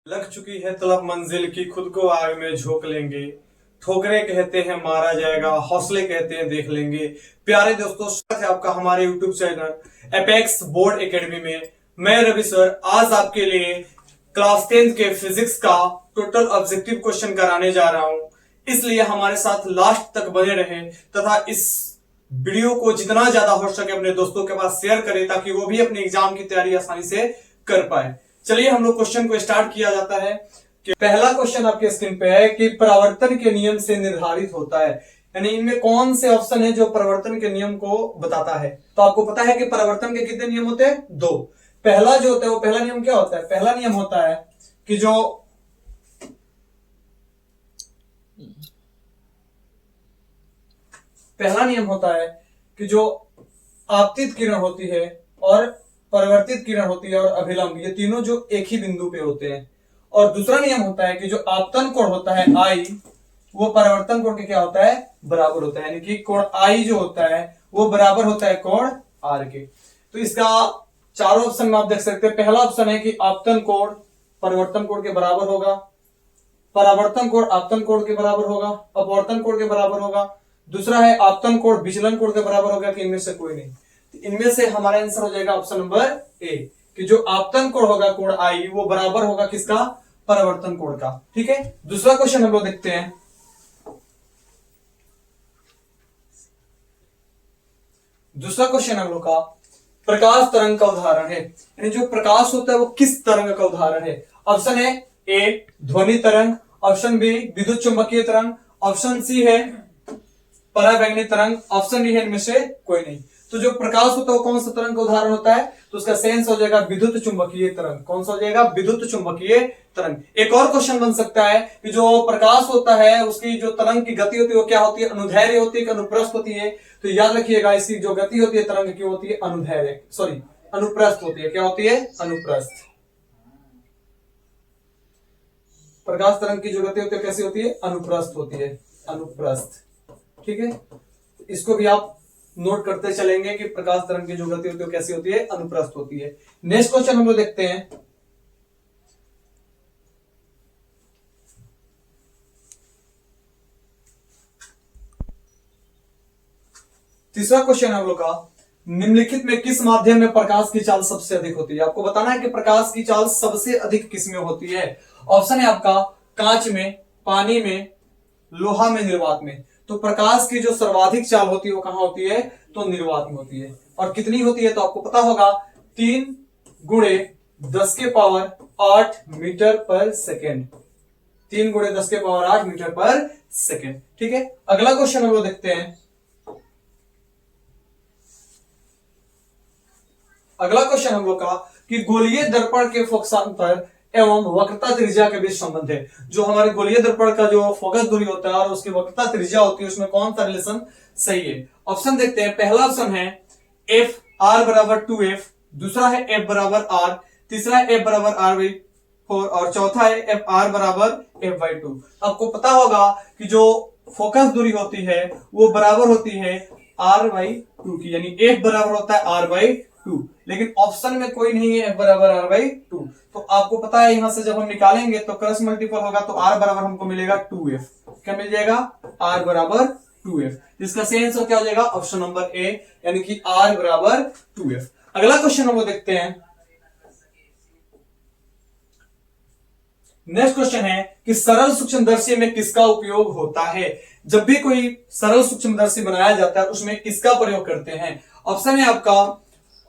लग चुकी है तलब मंजिल की, खुद को आग में झोंक लेंगे। ठोकरे कहते हैं मारा जाएगा, हौसले कहते हैं देख लेंगे। प्यारे दोस्तों, स्वागत है आपका हमारे YouTube channel apex board academy में। मैं रवि सर आज आपके लिए क्लास 10 के फिजिक्स का टोटल ऑब्जेक्टिव क्वेश्चन कराने जा रहा हूं, इसलिए हमारे साथ लास्ट तक बने रहें तथा इस वीडियो को जितना ज्यादा हो सके अपने दोस्तों के पास शेयर करें ताकि वो भी अपने एग्जाम की तैयारी आसानी से कर पाए। चलिए हम लोग क्वेश्चन को स्टार्ट किया जाता है कि पहला क्वेश्चन आपके स्क्रीन पे है कि परावर्तन के नियम से निर्धारित होता है, यानी इनमें कौन से ऑप्शन है जो परावर्तन के नियम को बताता है। तो आपको पता है कि परावर्तन के कितने नियम होते हैं? दो। पहला जो होता है वो पहला नियम क्या होता है? पहला नियम होता है कि जो पहला नियम होता है कि जो आपतित किरण होती है और परावर्तित किरण होती है और अभिलंब, ये तीनों जो एक ही बिंदु पे होते हैं। और दूसरा नियम होता है कि जो आपतन कोण होता है आई, वो परावर्तन कोण के क्या होता है? बराबर होता है, यानी कि कोण आई जो होता है वो बराबर होता है कोण आर के। तो इसका चारों ऑप्शन में आप देख सकते हैं। पहला ऑप्शन है कि आपतन कोण परिवर्तन कोण के बराबर होगा, परावर्तन कोण आपतन कोण के बराबर होगा, अपवर्तन कोण के बराबर होगा। दूसरा है आपतन कोण विचलन कोण के बराबर होगा कि इनमें से कोई नहीं। तो इनमें से हमारा आंसर हो जाएगा ऑप्शन नंबर ए कि जो आपतन कोण होगा कोण आई, वो बराबर होगा किसका? परावर्तन कोण का। ठीक है, दूसरा क्वेश्चन हम लोग देखते हैं। दूसरा क्वेश्चन हम लोग का प्रकाश तरंग का उदाहरण है, यानी जो प्रकाश होता है वो किस तरंग का उदाहरण है। ऑप्शन है ए ध्वनि तरंग, ऑप्शन बी विद्युत चुंबकीय तरंग, ऑप्शन सी है पराबैंगनी तरंग, ऑप्शन डी है इनमें से कोई नहीं। तो जो प्रकाश होता है वो कौन सा तरंग का उदाहरण होता है? तो उसका सेंस हो जाएगा विद्युत चुंबकीय तरंग। कौन सा हो जाएगा? विद्युत चुंबकीय तरंग। एक और क्वेश्चन बन सकता है कि जो प्रकाश होता है उसकी जो तरंग की गति होती है वो क्या होती है? अनुदैर्ध्य होती है कि अनुप्रस्थ होती है? तो याद रखिएगा इसकी जो गति होती है तरंग की होती है अनुदैर्ध्य, सॉरी अनुप्रस्थ होती है। क्या होती है? अनुप्रस्थ। प्रकाश तरंग की जो गति होती है कैसी होती है? अनुप्रस्थ होती है, अनुप्रस्थ। ठीक है, इसको भी आप नोट करते चलेंगे कि प्रकाश तरंग की जो गति होती है कैसी होती है? अनुप्रस्थ होती है। नेक्स्ट क्वेश्चन हम लोग देखते हैं। तीसरा क्वेश्चन हम लोग का, निम्नलिखित में किस माध्यम में प्रकाश की चाल सबसे अधिक होती है? आपको बताना है कि प्रकाश की चाल सबसे अधिक किस में होती है। ऑप्शन है आपका कांच में, पानी में, लोहा में, निर्वात में। तो प्रकाश की जो सर्वाधिक चाल होती है वो कहां होती है? तो निर्वात में होती है। और कितनी होती है? तो आपको पता होगा 3 गुणे 10 के पावर 8 मीटर पर सेकेंड। 3 गुणे 10 के पावर 8 मीटर पर सेकेंड। ठीक है, अगला क्वेश्चन हम लोग देखते हैं। अगला क्वेश्चन हम लोग का कि गोलीय दर्पण के फोकसांतर एवं वक्रता त्रिज्या के बीच संबंध है। जो हमारे गोलीय दर्पण का जो फोकस दूरी होता है और उसकी वक्रता त्रिज्या होती है उसमें कौन सा रिलेशन सही है? ऑप्शन देखते हैं। पहला ऑप्शन है एफ आर बराबर 2f, दूसरा है एफ बराबर आर, तीसरा है एफ बराबर आर बाई 4 और चौथा है एफ आर बराबर एफ बाई 2। आपको पता होगा कि जो फोकस दूरी होती है वो बराबर होती है आर बाई 2 की, यानी एफ बराबर होता है आर बाई 2, लेकिन ऑप्शन में कोई नहीं है एफ बराबर आर बाई 2। तो आपको पता है यहां से जब हम निकालेंगे तो क्रॉस मल्टीपल होगा तो आर बराबर हमको मिलेगा 2f। क्या मिल जाएगा? आर बराबर 2f। इसका सही आंसर क्या हो जाएगा? ऑप्शन नंबर ए, यानी कि आर बराबर 2f। अगला क्वेश्चन हम लोग देखते हैं। नेक्स्ट क्वेश्चन है कि सरल सूक्ष्मदर्शी में किसका उपयोग होता है? जब भी कोई सरल सूक्ष्मदर्शी बनाया जाता है उसमें किसका प्रयोग करते हैं? ऑप्शन है आपका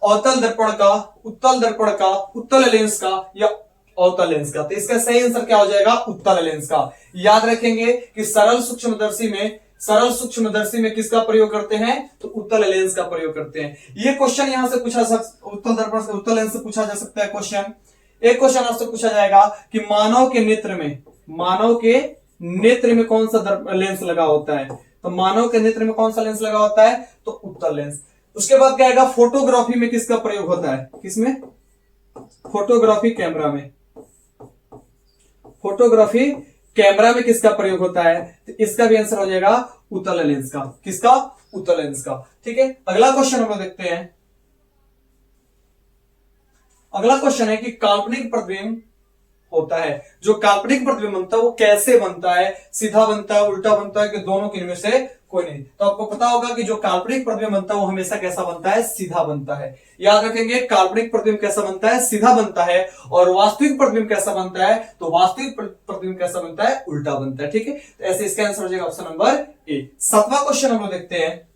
अवतल दर्पण का, उत्तल दर्पण का, उत्तल लेंस का या अवतल लेंस का। तो इसका सही आंसर क्या हो जाएगा? उत्तल लेंस का। याद रखेंगे कि सरल सूक्ष्मदर्शी में किसका प्रयोग करते हैं? तो उत्तल लेंस का प्रयोग करते हैं। ये क्वेश्चन यहां से पूछा उत्तल दर्पण से, उत्तल लेंस से पूछा जा सकता है क्वेश्चन। एक क्वेश्चन आपसे पूछा जाएगा कि मानव के नेत्र में कौन सा लेंस लगा होता है? तो मानव के नेत्र में कौन सा लेंस लगा होता है? तो उत्तल लेंस। उसके बाद क्या आएगा? फोटोग्राफी में किसका प्रयोग होता है? किसमें? फोटोग्राफी कैमरा में। फोटोग्राफी कैमरा में किसका प्रयोग होता है? तो इसका भी आंसर हो जाएगा उत्तल लेंस का। किसका? उत्तल लेंस का। ठीक है, अगला क्वेश्चन हम लोग देखते हैं। अगला क्वेश्चन है कि काल्पनिक प्रतिबिंब होता है। जो काल्पनिक प्रतिबिंब बनता है वो कैसे बनता है, सीधा बनता है, उल्टा बनता है, कि दोनों के इनमें से कोई नहीं। तो आपको पता होगा कि जो काल्पनिक प्रतिबिंब बनता है वो हमेशा कैसा बनता है, सीधा बनता है। याद रखेंगे, काल्पनिक प्रतिबिंब कैसा बनता है, सीधा बनता है, और वास्तविक प्रतिबिंब कैसा बनता है, तो वास्तविक प्रतिबिंब कैसा बनता है, उल्टा बनता है। ठीक है, तो ऐसे इसका आंसर हो जाएगा ऑप्शन नंबर ए। 7वां क्वेश्चन हम लोग देखते हैं।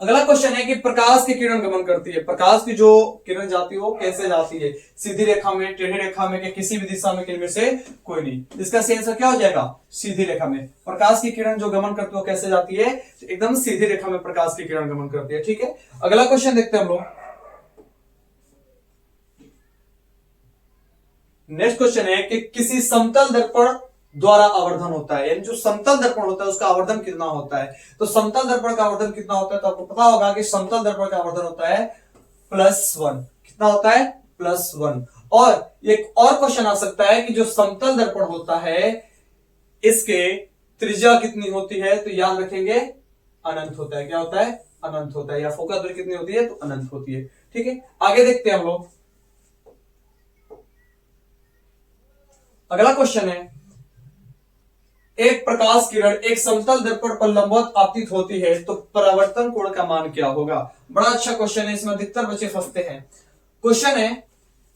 अगला क्वेश्चन है कि प्रकाश की किरण गमन करती है, प्रकाश की जो किरण जाती है वो कैसे जाती है, सीधी रेखा में, टेढ़ी रेखा में, कि किसी भी दिशा में, इनमें से कोई नहीं। इसका सही आंसर क्या हो जाएगा, सीधी रेखा में। प्रकाश की किरण जो गमन करती है वो कैसे जाती है, एकदम सीधी रेखा में प्रकाश की किरण गमन करती है। ठीक है, अगला क्वेश्चन देखते हैं हम लोग। नेक्स्ट क्वेश्चन है कि किसी समतल दर्पण द्वारा आवर्धन होता है, यानी जो समतल दर्पण होता है उसका आवर्धन कितना होता है। तो समतल दर्पण का आवर्धन कितना होता है, तो आपको पता होगा कि समतल दर्पण का आवर्धन होता है +1। कितना होता है, +1। और एक और क्वेश्चन आ सकता है कि जो समतल दर्पण होता है इसके त्रिज्या कितनी होती है, तो याद रखेंगे अनंत होता है। क्या होता है, अनंत होता है। या फोकस दूरी कितनी होती है, तो अनंत होती है। ठीक है, आगे देखते हैं हम लोग। अगला क्वेश्चन है, एक प्रकाश किरण एक समतल दर्पण पर लंबवत आपतित होती है तो परावर्तन कोण का मान क्या होगा। बड़ा अच्छा क्वेश्चन है, इसमें अधिकतर बच्चे फंसते हैं। क्वेश्चन है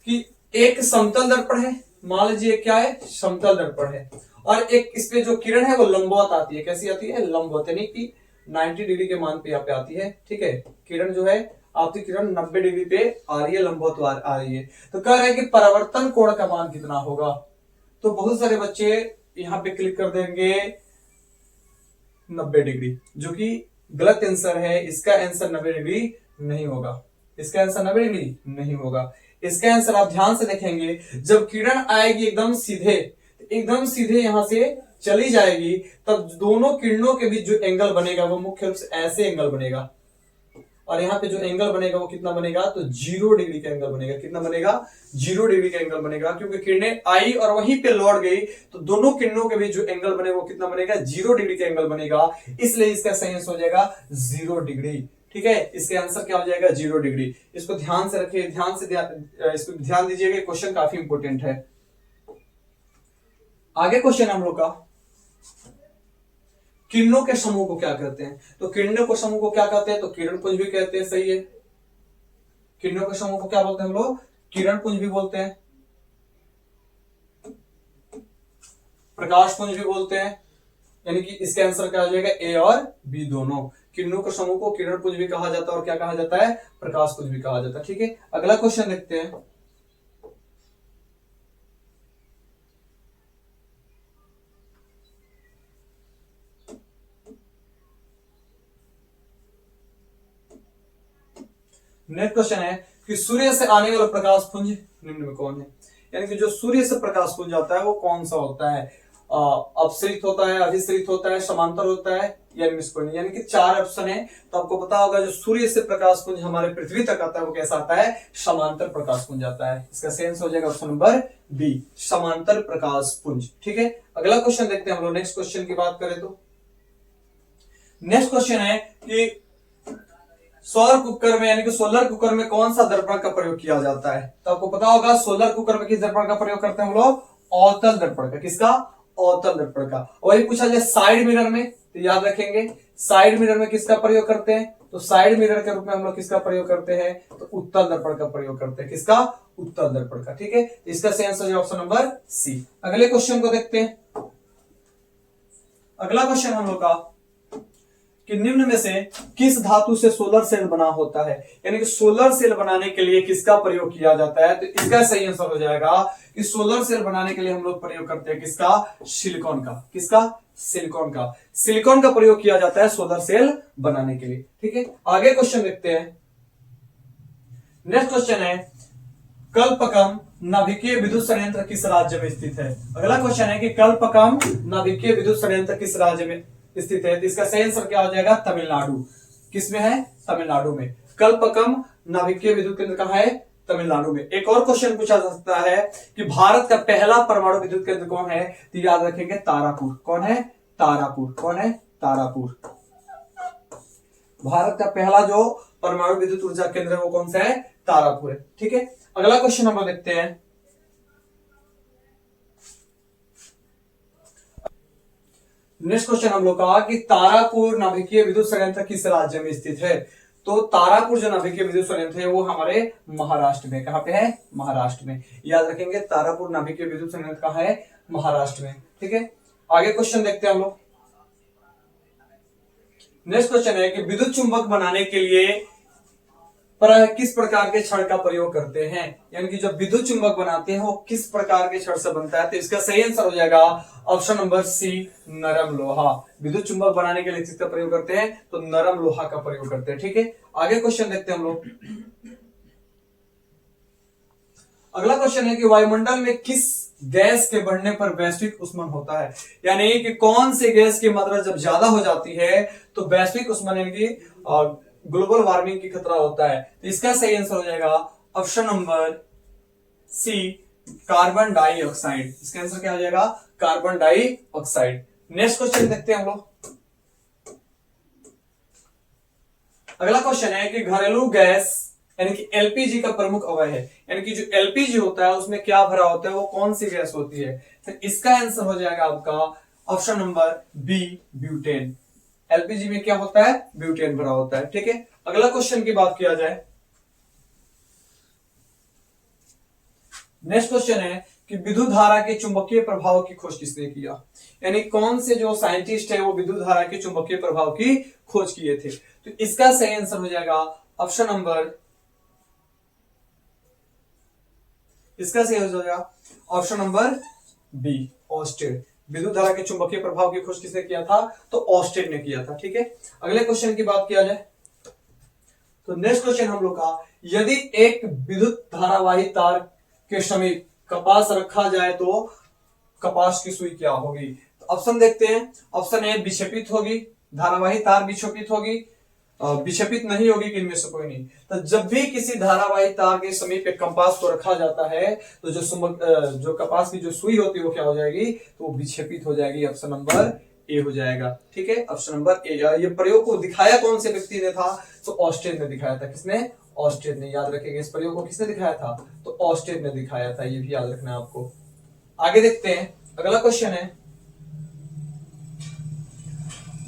कि एक समतल दर्पण है, मान लीजिए क्या है, समतल दर्पण है, और एक इस पे जो किरण है वो लंबवत आती है। कैसी आती है, लंबवत, यानी कि 90 डिग्री के मान पे यहाँ पे आती है। ठीक है, किरण जो है आपकी किरण 90 डिग्री पे आ रही है, लंबवत आ रही है। तो कह रहे हैं कि परावर्तन कोण का मान कितना होगा। तो बहुत सारे बच्चे यहां पे क्लिक कर देंगे 90 डिग्री, जो कि गलत आंसर है। इसका आंसर 90 डिग्री नहीं होगा, इसका आंसर 90 डिग्री नहीं होगा। इसका आंसर आप ध्यान से देखेंगे, जब किरण आएगी एकदम सीधे यहां से चली जाएगी, तब दोनों किरणों के बीच जो एंगल बनेगा वो मुख्य रूप से ऐसे एंगल बनेगा, और यहाँ पे जो एंगल बनेगा वो कितना बनेगा, तो 0 डिग्री का एंगल बनेगा। कितना बनेगा, 0 डिग्री का एंगल बनेगा, क्योंकि किरणें आई और वहीं पे लौट गई, तो दोनों किरणों के बीच जो एंगल बनेगा वो कितना बनेगा, 0 डिग्री का एंगल बनेगा। इसलिए इसका सही आंसर हो जाएगा 0 डिग्री। ठीक है, इसका आंसर क्या हो जाएगा, 0 डिग्री। इसको ध्यान से रखिए, इसको ध्यान दीजिएगा, क्वेश्चन काफी इंपोर्टेंट है। आगे क्वेश्चन हम लोग का, किरणों के समूह को क्या कहते हैं। तो किरणों के समूह को क्या कहते हैं, तो किरणपुंज भी कहते हैं। सही है, किरणों के समूह को क्या बोलते हैं हम लोग, किरणपुंज भी बोलते हैं, प्रकाशपुंज भी बोलते हैं। यानी कि इसके आंसर क्या हो जाएगा, ए और बी दोनों। किरणों के समूह को किरणपुंज भी कहा जाता है और क्या कहा जाता है, प्रकाशपुंज भी कहा जाता है। ठीक है, अगला क्वेश्चन देखते हैं। नेक्स्ट क्वेश्चन है कि सूर्य से आने वाला प्रकाश पुंज निम्न में कौन है। यानी कि जो सूर्य से प्रकाश पुंज आता है वो कौन सा होता है, अपसरित होता है, अभिसरित होता है, समांतर होता है, या निष्कोणीय। यानी कि 4 ऑप्शन है। तो आपको पता होगा जो सूर्य से प्रकाश पुंज हमारे पृथ्वी तक आता है वो कैसा आता है, समांतर प्रकाश पुंज आता है। इसका सही आंसर हो जाएगा ऑप्शन नंबर बी, समांतर प्रकाश पुंज। ठीक है, अगला क्वेश्चन देखते हैं हम लोग। नेक्स्ट क्वेश्चन की बात करें तो नेक्स्ट क्वेश्चन है कि सौर कुकर में, यानी कि सोलर कुकर में कौन सा दर्पण का प्रयोग किया जाता है। तो आपको पता होगा सोलर कुकर में किस दर्पण का प्रयोग करते हैं हम लोग, अवतल दर्पण का। किसका, अवतल दर्पण का। वही पूछा जाए साइड मिरर में, तो याद रखेंगे साइड मिरर में किसका प्रयोग करते हैं, तो साइड मिरर के रूप में हम लोग किसका प्रयोग करते हैं, तो उत्तल दर्पण का प्रयोग करते हैं। किसका, उत्तल दर्पण का। ठीक है, इसका सही आंसर है ऑप्शन नंबर सी। अगले क्वेश्चन को देखते हैं। अगला क्वेश्चन हम लोग का कि निम्न में से किस धातु से सोलर सेल बना होता है। यानी कि सोलर सेल बनाने के लिए किसका प्रयोग किया जाता है, तो इसका सही आंसर हो जाएगा कि सोलर सेल बनाने के लिए हम लोग प्रयोग करते हैं किसका, सिलिकॉन का। किसका, सिलिकॉन का। सिलिकॉन का प्रयोग किया जाता है सोलर सेल बनाने के लिए। ठीक है, आगे क्वेश्चन देखते हैं। नेक्स्ट क्वेश्चन है, कल्पकम नाभिकीय विद्युत संयंत्र किस राज्य में स्थित है। अगला क्वेश्चन है कि कल्पकम नाभिकीय विद्युत संयंत्र किस राज्य में स्थित है। तो इसका सही आंसर क्या हो जाएगा, तमिलनाडु। किसमें है, तमिलनाडु में। कल्पकम नाभिकीय विद्युत केंद्र कहां है, तमिलनाडु में। एक और क्वेश्चन पूछा जा सकता है कि भारत का पहला परमाणु विद्युत केंद्र कौन है, तो याद रखेंगे तारापुर। कौन है, तारापुर। कौन है, तारापुर। भारत का पहला जो परमाणु विद्युत ऊर्जा केंद्र है वो कौन सा है, तारापुर है। ठीक है, अगला क्वेश्चन हम लोग देखते हैं। नेक्स्ट क्वेश्चन हम लोग का कि तारापुर नाभिकीय विद्युत संयंत्र किस राज्य में स्थित है। तो तारापुर जो नाभिकीय विद्युत संयंत्र है वो हमारे महाराष्ट्र में, कहां पे है, महाराष्ट्र में। याद रखेंगे तारापुर नाभिकीय विद्युत संयंत्र कहां है, महाराष्ट्र में। ठीक है, आगे क्वेश्चन देखते हैं हम लोग। नेक्स्ट क्वेश्चन है कि विद्युत चुंबक बनाने के लिए किस प्रकार के छड़ का प्रयोग करते हैं, यानी कि जब विद्युत चुंबक बनाते हैं वो किस प्रकार के छड़ से बनता है। तो इसका सही आंसर हो जाएगा ऑप्शन नंबर सी, नरम लोहा। विद्युत चुंबक बनाने के लिए किसका प्रयोग करते हैं, तो नरम लोहा का प्रयोग करते हैं। ठीक है, आगे क्वेश्चन देखते हैं हम लोग। अगला क्वेश्चन है कि वायुमंडल में किस गैस के बढ़ने पर वैश्विक उष्मन होता है, यानी कि कौन से गैस की मात्रा जब ज्यादा हो जाती है तो वैश्विक उष्मन यानी कि ग्लोबल वार्मिंग की खतरा होता है। तो इसका सही आंसर हो जाएगा option number C, carbon dioxide. इसका आंसर क्या हो जाएगा, कार्बन डाइऑक्साइड। नेक्स्ट क्वेश्चन देखते हैं हम लोग। अगला क्वेश्चन है कि घरेलू गैस यानी कि एलपीजी का प्रमुख अवयव है, यानी कि जो एलपीजी होता है उसमें क्या भरा होता है, वो कौन सी गैस होती है। तो इसका आंसर हो जाएगा आपका option number B, butane. LPG में क्या होता है, ब्यूटेन भरा होता है। ठीक है, अगला क्वेश्चन की बात किया जाए। नेक्स्ट क्वेश्चन है कि विद्युत धारा के चुंबकीय प्रभाव की खोज किसने किया, यानी कौन से जो साइंटिस्ट है वो विद्युत धारा के चुंबकीय प्रभाव की खोज किए थे। तो इसका सही आंसर हो जाएगा ऑप्शन नंबर, इसका सही हो जाएगा ऑप्शन नंबर बी, ऑस्टेड। विद्युत धारा के चुंबकीय प्रभाव की खोज किसने किया था, तो ऑस्टेड ने किया था। ठीक है, अगले क्वेश्चन की बात किया जाए तो नेक्स्ट क्वेश्चन हम लोग का, यदि एक विद्युत धारावाही तार के समीप कपास रखा जाए तो कपास की सुई क्या होगी। तो ऑप्शन देखते हैं। ऑप्शन ए, विक्षेपित होगी, धारावाही तार विक्षेपित होगी, विक्षेपित नहीं होगी, कि इनमें से कोई नहीं। तो जब भी किसी धारावाही तार के समीप एक कपास को रखा जाता है तो जो कपास की जो सुई होती है वो क्या हो जाएगी, तो वो विक्षेपित हो जाएगी। ऑप्शन नंबर ए हो जाएगा। ठीक है, ऑप्शन नंबर ए। ये प्रयोग को दिखाया कौन से व्यक्ति ने था, तो ऑस्टेड ने दिखाया था। किसने, ऑस्टेड ने। याद रखेंगे इस प्रयोग को किसने दिखाया था, तो ऑस्टेड ने दिखाया था। ये भी याद रखना है आपको। आगे देखते हैं, अगला क्वेश्चन है।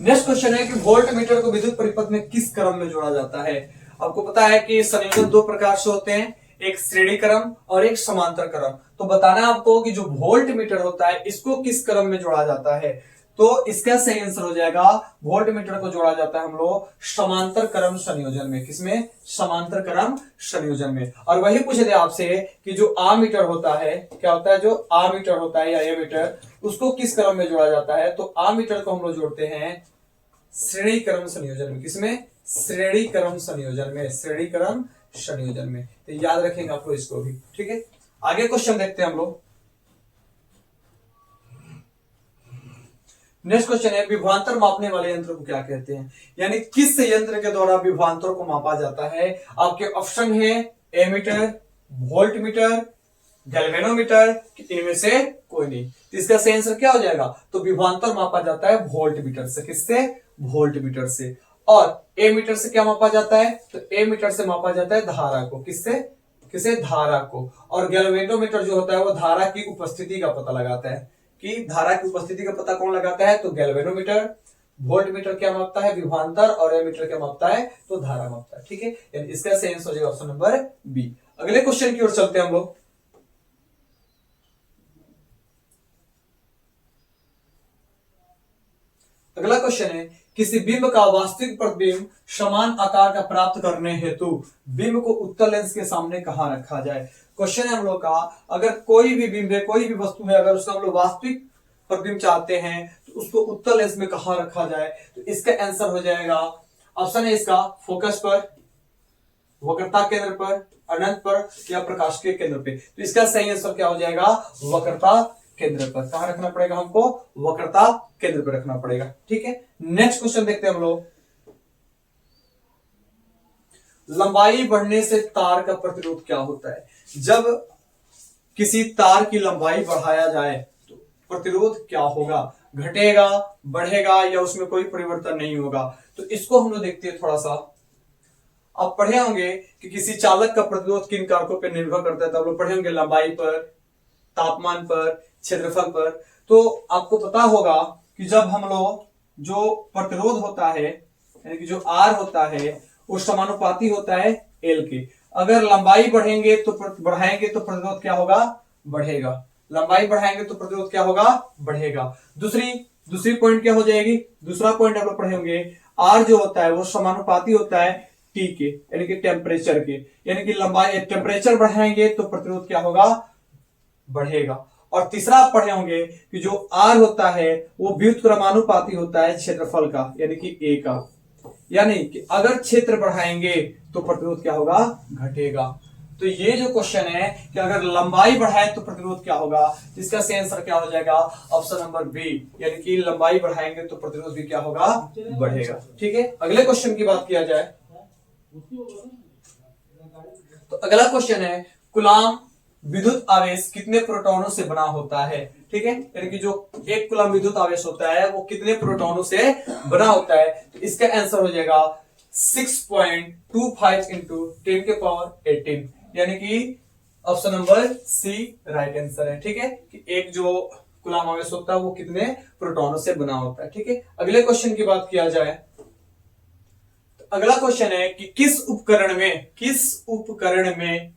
नेक्स्ट क्वेश्चन है कि वोल्ट मीटर को विद्युत परिपथ में किस क्रम में जोड़ा जाता है। आपको पता है कि संयोजन दो प्रकार से होते हैं, एक श्रेणी क्रम और एक समांतर क्रम। तो बताना है आपको कि जो वोल्ट मीटर होता है इसको किस क्रम में जोड़ा जाता है। तो इसका सही आंसर हो जाएगा, वोल्ट मीटर को जोड़ा जाता है हम लोग समांतर क्रम संयोजन में। किसमें, समांतर क्रम संयोजन में। और वही पूछे थे आपसे कि जो आमीटर होता है, क्या होता है, जो आमीटर होता है या एमीटर, उसको किस क्रम में जोड़ा जाता है। तो आमीटर को हम लोग जोड़ते हैं श्रेणी क्रम संयोजन में। किसमें, श्रेणी क्रम संयोजन में, श्रेणी क्रम संयोजन में। तो याद रखेंगे आप लोग इसको भी। ठीक है, आगे क्वेश्चन देखते हैं हम लोग। नेक्स्ट क्वेश्चन है, विभवांतर मापने वाले यंत्र को क्या कहते हैं, यानी किस यंत्र के द्वारा विभवांतर को मापा जाता है। आपके ऑप्शन है एमीटर, वोल्ट मीटर, गैल्वेनोमीटर, इनमें से कोई नहीं। तो इसका सही आंसर क्या हो जाएगा, तो विभवांतर मापा जाता है वोल्ट मीटर से। किससे, वोल्ट मीटर से। और ए मीटर से क्या मापा जाता है, तो ए मीटर से मापा जाता है धारा को। किससे, किसे, धारा को। और गैल्वेनोमीटर जो होता है वो धारा की उपस्थिति का पता लगाता है, कि धारा की उपस्थिति का पता कौन लगाता है, तो गैल्वेनोमीटर। वोल्ट मीटर क्या मापता है, विभवांतर, और एमीटर क्या मापता है, तो धारा मापता है। ठीक है, यानी इसका सही आंसर हो जाएगा ऑप्शन नंबर बी। अगले क्वेश्चन की ओर चलते हैं हम लोग। अगला क्वेश्चन है, किसी बिंब का वास्तविक प्रतिबिंब समान आकार का प्राप्त करने हेतु बिंब को उत्तल लेंस के सामने कहां रखा जाए। क्वेश्चन है हम लोग का, अगर कोई भी बिंब है, कोई भी वस्तु है, अगर उसका हम लोग वास्तविक प्रतिबिंब चाहते हैं तो उसको उत्तल लेंस में कहां रखा जाए। तो इसका आंसर हो जाएगा, ऑप्शन है इसका फोकस पर, वक्रता केंद्र पर, अनंत पर, या प्रकाश के केंद्र पे। तो इसका सही आंसर क्या हो जाएगा, वक्रता केंद्र पर। कहां रखना पड़ेगा हमको, वक्रता केंद्र पर रखना पड़ेगा। ठीक है, नेक्स्ट क्वेश्चन देखते हैं हम लोग। लंबाई बढ़ने से तार का प्रतिरोध क्या होता है। जब किसी तार की लंबाई बढ़ाया जाए तो प्रतिरोध क्या होगा, घटेगा, बढ़ेगा, या उसमें कोई परिवर्तन नहीं होगा। तो इसको हम लोग देखते हैं थोड़ा सा। आप पढ़े होंगे कि किसी चालक का प्रतिरोध किन कारकों पर निर्भर करता है, तो आप लोग पढ़े होंगे लंबाई पर, तापमान पर, क्षेत्रफल पर। तो आपको पता होगा कि जब हम लोग जो प्रतिरोध होता है यानी कि जो आर होता है वो समानुपाती होता है एल के। अगर लंबाई बढ़ाएंगे तो प्रतिरोध क्या होगा, बढ़ेगा। लंबाई बढ़ाएंगे तो प्रतिरोध क्या होगा, बढ़ेगा। दूसरी पॉइंट क्या हो जाएगी, दूसरा पॉइंट आप लोग पढ़े होंगे आर जो होता है वो समानुपाती होता है टी के यानी कि टेम्परेचर के, यानी कि लंबाई टेम्परेचर बढ़ाएंगे तो प्रतिरोध क्या होगा, बढ़ेगा। और तीसरा आप पढ़े होंगे कि जो आर होता है वो व्युत्क्रमानुपाती होता है क्षेत्रफल का यानी कि ए का, यानी कि अगर क्षेत्र बढ़ाएंगे तो प्रतिरोध क्या होगा, घटेगा। तो ये जो क्वेश्चन है कि अगर लंबाई बढ़ाए तो प्रतिरोध क्या होगा, इसका सही आंसर क्या हो जाएगा, ऑप्शन नंबर बी, यानी कि लंबाई बढ़ाएंगे तो प्रतिरोध भी क्या होगा, बढ़ेगा। ठीक है, अगले क्वेश्चन की बात किया जाए तो अगला क्वेश्चन है कूलाम विद्युत आवेश कितने प्रोटॉनों से बना होता है। ठीक है, यानी कि जो एक कूलाम विद्युत आवेश होता है वो कितने प्रोटॉनों से बना होता है, तो इसका आंसर हो जाएगा 6.25 इंटू 10 के पावर 18, यानी कि option number C right answer है। ठीक है, कि एक जो कूलाम आवेश होता है वो कितने प्रोटॉनों से बना होता है। ठीक है, अगले क्वेश्चन की बात किया जाए तो अगला क्वेश्चन है कि किस उपकरण में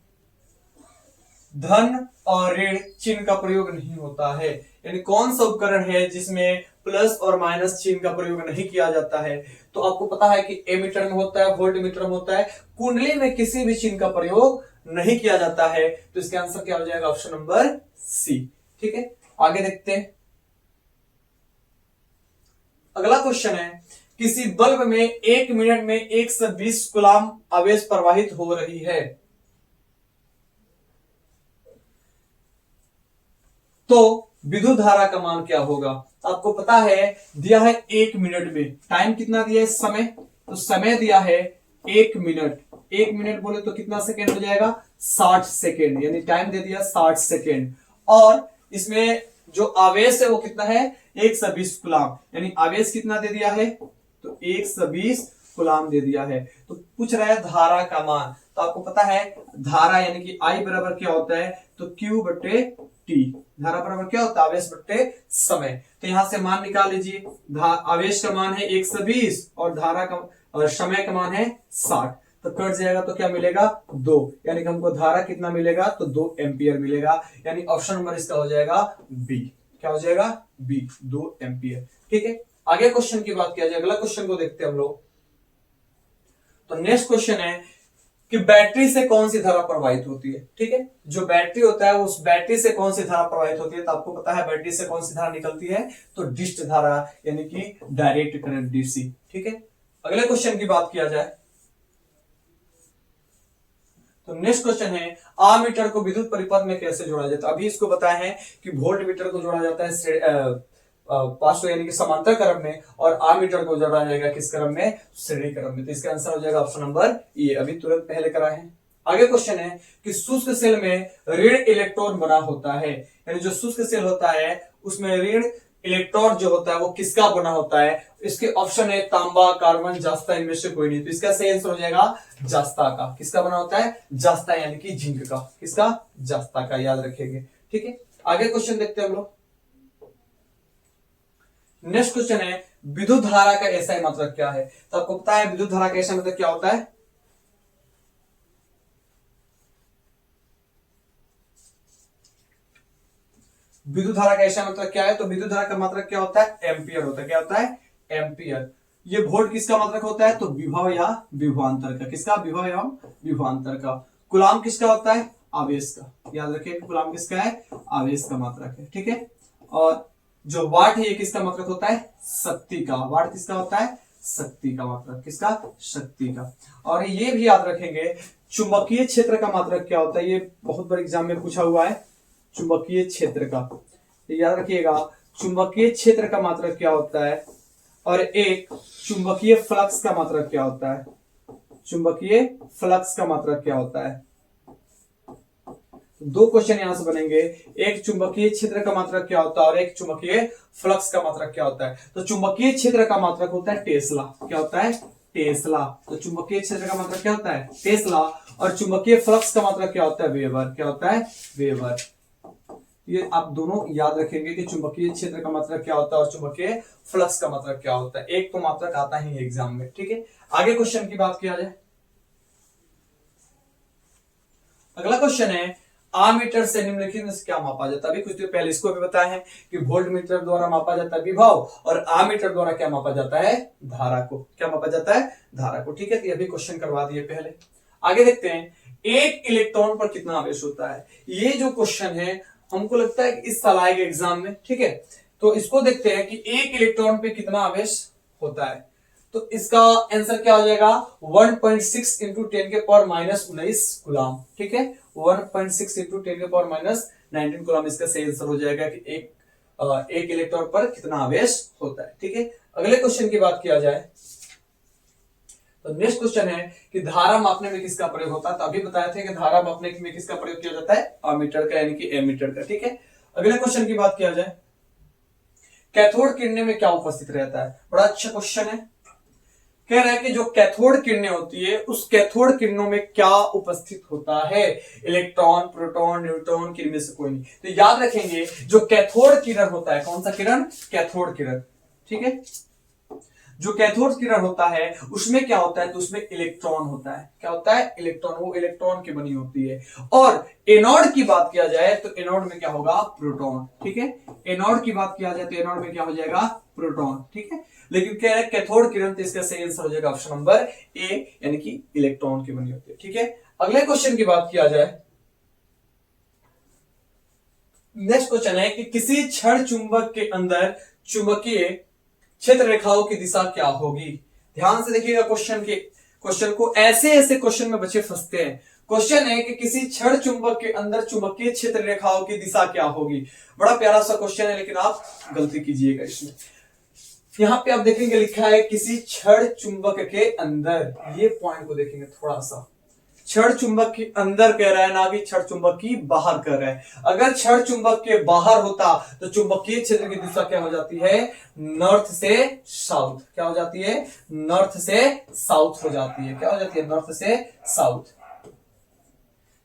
धन और ऋण चिन्ह का प्रयोग नहीं होता है, यानी कौन सा उपकरण है जिसमें प्लस और माइनस चिन्ह का प्रयोग नहीं किया जाता है। तो आपको पता है कि एमीटर में होता है, वोल्ट मीटर में होता है, कुंडली में किसी भी चिन्ह का प्रयोग नहीं किया जाता है। तो इसका आंसर क्या हो जाएगा, ऑप्शन नंबर सी। ठीक है, आगे देखते हैं। अगला क्वेश्चन है किसी बल्ब में 1 मिनट में 120 कूलाम आवेश प्रवाहित हो रही है, तो विद्युत धारा का मान क्या होगा। आपको पता है दिया है 1 मिनट में, टाइम कितना दिया है, समय, तो समय दिया है 1 मिनट। 1 मिनट बोले तो कितना सेकेंड हो जाएगा, 60 सेकेंड, यानी टाइम दे दिया 60 सेकेंड। और इसमें जो आवेश है वो कितना है, 120 कूलाम, यानी आवेश कितना दे दिया है, तो 120 कूलाम दे दिया है। तो पूछ रहा है धारा का मान, तो आपको पता है धारा यानी कि आई बराबर क्या होता है, तो Q बटे टी। धारा बराबर क्या होता है, आवेश बटे समय। तो यहां से मान निकाल लीजिए, आवेश का मान है 120 और धारा का और समय का मान है 60, तो कट जाएगा तो क्या मिलेगा, 2, यानी कि हमको धारा कितना मिलेगा, तो 2 एम्पियर मिलेगा, यानी ऑप्शन नंबर इसका हो जाएगा बी। क्या हो जाएगा, बी, 2 एम्पियर। ठीक है, आगे क्वेश्चन की बात किया जाए, अगला क्वेश्चन को देखते हैं हम लोग। तो नेक्स्ट क्वेश्चन है कि बैटरी से कौन सी धारा प्रवाहित होती है। ठीक है, जो बैटरी होता है उस बैटरी से कौन सी धारा प्रवाहित होती है, तो आपको पता है बैटरी से कौन सी धारा निकलती है, तो डिस्ट धारा यानी कि डायरेक्ट करंट डीसी। ठीक है, अगले क्वेश्चन की बात किया जाए तो नेक्स्ट क्वेश्चन है आमीटर को विद्युत परिपथ में कैसे जोड़ा जाता है। अभी इसको बताया है कि वोल्ट मीटर को जोड़ा जाता है पार्श्व यानी कि समांतर क्रम में, और आमीटर को जोड़ा जाएगा किस क्रम में, श्रेणी क्रम में। तो इसका आंसर हो जाएगा ऑप्शन नंबर ए, अभी तुरंत पहले करा है। आगे क्वेश्चन है कि शुष्क सेल में ऋण इलेक्ट्रॉन बना होता है, यानी जो शुष्क सेल होता है उसमें ऋण इलेक्ट्रॉन जो होता है वो किसका बना होता है। इसके ऑप्शन है तांबा, कार्बन, जास्ता, इनमें से कोई नहीं। तो इसका सही आंसर हो जाएगा जास्ता का। किसका बना होता है, जास्ता यानी कि जिंक का। किसका, जास्ता का, याद रखेंगे। ठीक है, आगे क्वेश्चन देखते हैं हम लोग। नेक्स्ट क्वेश्चन है विद्युत धारा का एसआई मात्रक क्या है। तो आपको पता है विद्युत धारा का एसआई मात्रक क्या होता है, विद्युत धारा का एसआई मात्रक क्या है, तो विद्युत धारा का मात्रक क्या होता है, एम्पियर होता है। क्या होता है, एम्पियर। ये वोल्ट किसका मात्रक होता है, तो विभव या विभवांतर का। किसका, विभव एवं विभवांतर का। कूलाम किसका होता है, आवेश का। याद रखिए कूलाम किसका है, आवेश का मात्रक है। ठीक है, और जो वाट है ये किसका मात्रक होता है, शक्ति का। वाट किसका होता है, शक्ति का मात्रक। किसका, शक्ति का। और ये भी याद रखेंगे चुंबकीय क्षेत्र का मात्रक क्या होता है, ये बहुत बार एग्जाम में पूछा हुआ है। चुंबकीय क्षेत्र का याद रखिएगा, चुंबकीय क्षेत्र का मात्रक क्या होता है, और एक चुंबकीय फ्लक्स का मात्रक क्या होता है। चुंबकीय फ्लक्स का मात्रक क्या होता है, दो क्वेश्चन यहां से बनेंगे। एक चुंबकीय क्षेत्र का मात्रक क्या होता है और एक चुंबकीय फ्लक्स का मात्रक क्या होता है। तो चुंबकीय क्षेत्र का मात्रक होता है टेस्ला। क्या होता है, टेस्ला। तो चुंबकीय क्षेत्र का मतलब क्या होता है? टेस्ला। और चुंबकीय फ्लक्स का मतलब क्या होता है? वेबर। क्या होता है? वेबर। ये आप दोनों याद रखेंगे कि चुंबकीय क्षेत्र का मतलब क्या होता है और चुंबकीय फ्लक्स का मतलब क्या होता है। एक तो मात्रक आता ही एग्जाम में, ठीक है। आगे क्वेश्चन की बात किया जाए। अगला क्वेश्चन है, आमीटर से निम्नलिखित में से क्या मापा जाता है? अभी कुछ देर पहले इसको भी बताया है कि वोल्ट मीटर द्वारा मापा जाता है विभव, और आमीटर द्वारा क्या मापा जाता है? धारा को। क्या मापा जाता है? धारा को, ठीक है। तो ये भी क्वेश्चन करवा दिए पहले। आगे देखते हैं, एक इलेक्ट्रॉन पर कितना आवेश होता है? ये जो क्वेश्चन है हमको लगता है कि इस साल आएगा एग्जाम में, ठीक है। तो इसको देखते हैं कि एक इलेक्ट्रॉन पे कितना आवेश होता है। तो इसका आंसर क्या हो जाएगा? 1.6 इंटू 10 के पावर माइनस 19 गुलाम, ठीक है। 1.6 इंटू 10 के पावर माइनस 19 गुलाम इसका सही आंसर हो जाएगा कि एक इलेक्ट्रॉन पर कितना आवेश होता है, ठीक है। अगले क्वेश्चन की बात किया जाए तो नेक्स्ट क्वेश्चन है कि धारा मापने में किसका प्रयोग होता है? तो अभी बताए थे कि धारा मापने में किसका प्रयोग किया जाता है? अमीटर का, यानी कि एमीटर का, ठीक है। अगले क्वेश्चन की बात किया जाए, कैथोड किरणें में क्या उपस्थित रहता है? बड़ा अच्छा क्वेश्चन है। कह रहा है कि जो कैथोड किरणें होती है उस कैथोड किरणों में क्या उपस्थित होता है? इलेक्ट्रॉन, प्रोटॉन, न्यूट्रॉन, किरण में से कोई नहीं। तो याद रखेंगे जो कैथोड किरण होता है, कौन सा किरण? कैथोड किरण, ठीक है। जो कैथोड किरण होता है उसमें क्या होता है? तो उसमें इलेक्ट्रॉन होता है। क्या होता है? इलेक्ट्रॉन। वो इलेक्ट्रॉन की बनी होती है। और एनोड की बात किया जाए तो एनोड में क्या होगा? प्रोटॉन, ठीक है। एनोड की बात किया जाए तो एनोड में क्या हो जाएगा? प्रोटॉन, ठीक है। लेकिन क्या है? कैथोड किरण, तो इसका सही आंसर हो जाएगा ऑप्शन नंबर ए, यानी कि इलेक्ट्रॉन की बनी होती है, ठीक है। अगले क्वेश्चन की बात किया जाए, नेक्स्ट क्वेश्चन है कि किसी क्षण चुंबक के अंदर चुंबकीय क्षेत्र रेखाओं की दिशा क्या होगी? ध्यान से देखिएगा क्वेश्चन को। ऐसे ऐसे क्वेश्चन में बच्चे फंसते हैं। क्वेश्चन है कि किसी क्षण चुंबक के अंदर चुंबकीय क्षेत्र रेखाओं की दिशा क्या होगी? बड़ा प्यारा सा क्वेश्चन है, लेकिन आप गलती कीजिएगा इसमें। यहां पे आप देखेंगे लिखा है किसी क्षण चुंबक के अंदर, ये पॉइंट को देखेंगे थोड़ा सा। क्षण चुंबक के अंदर कह रहा है, ना कि क्षण चुंबक की बाहर कह रहा है। अगर क्षण चुंबक के बाहर होता तो चुंबकीय क्षेत्र की दिशा क्या हो जाती है? नॉर्थ से साउथ। क्या हो जाती है? नॉर्थ से साउथ हो जाती है। क्या हो जाती है? नॉर्थ से साउथ।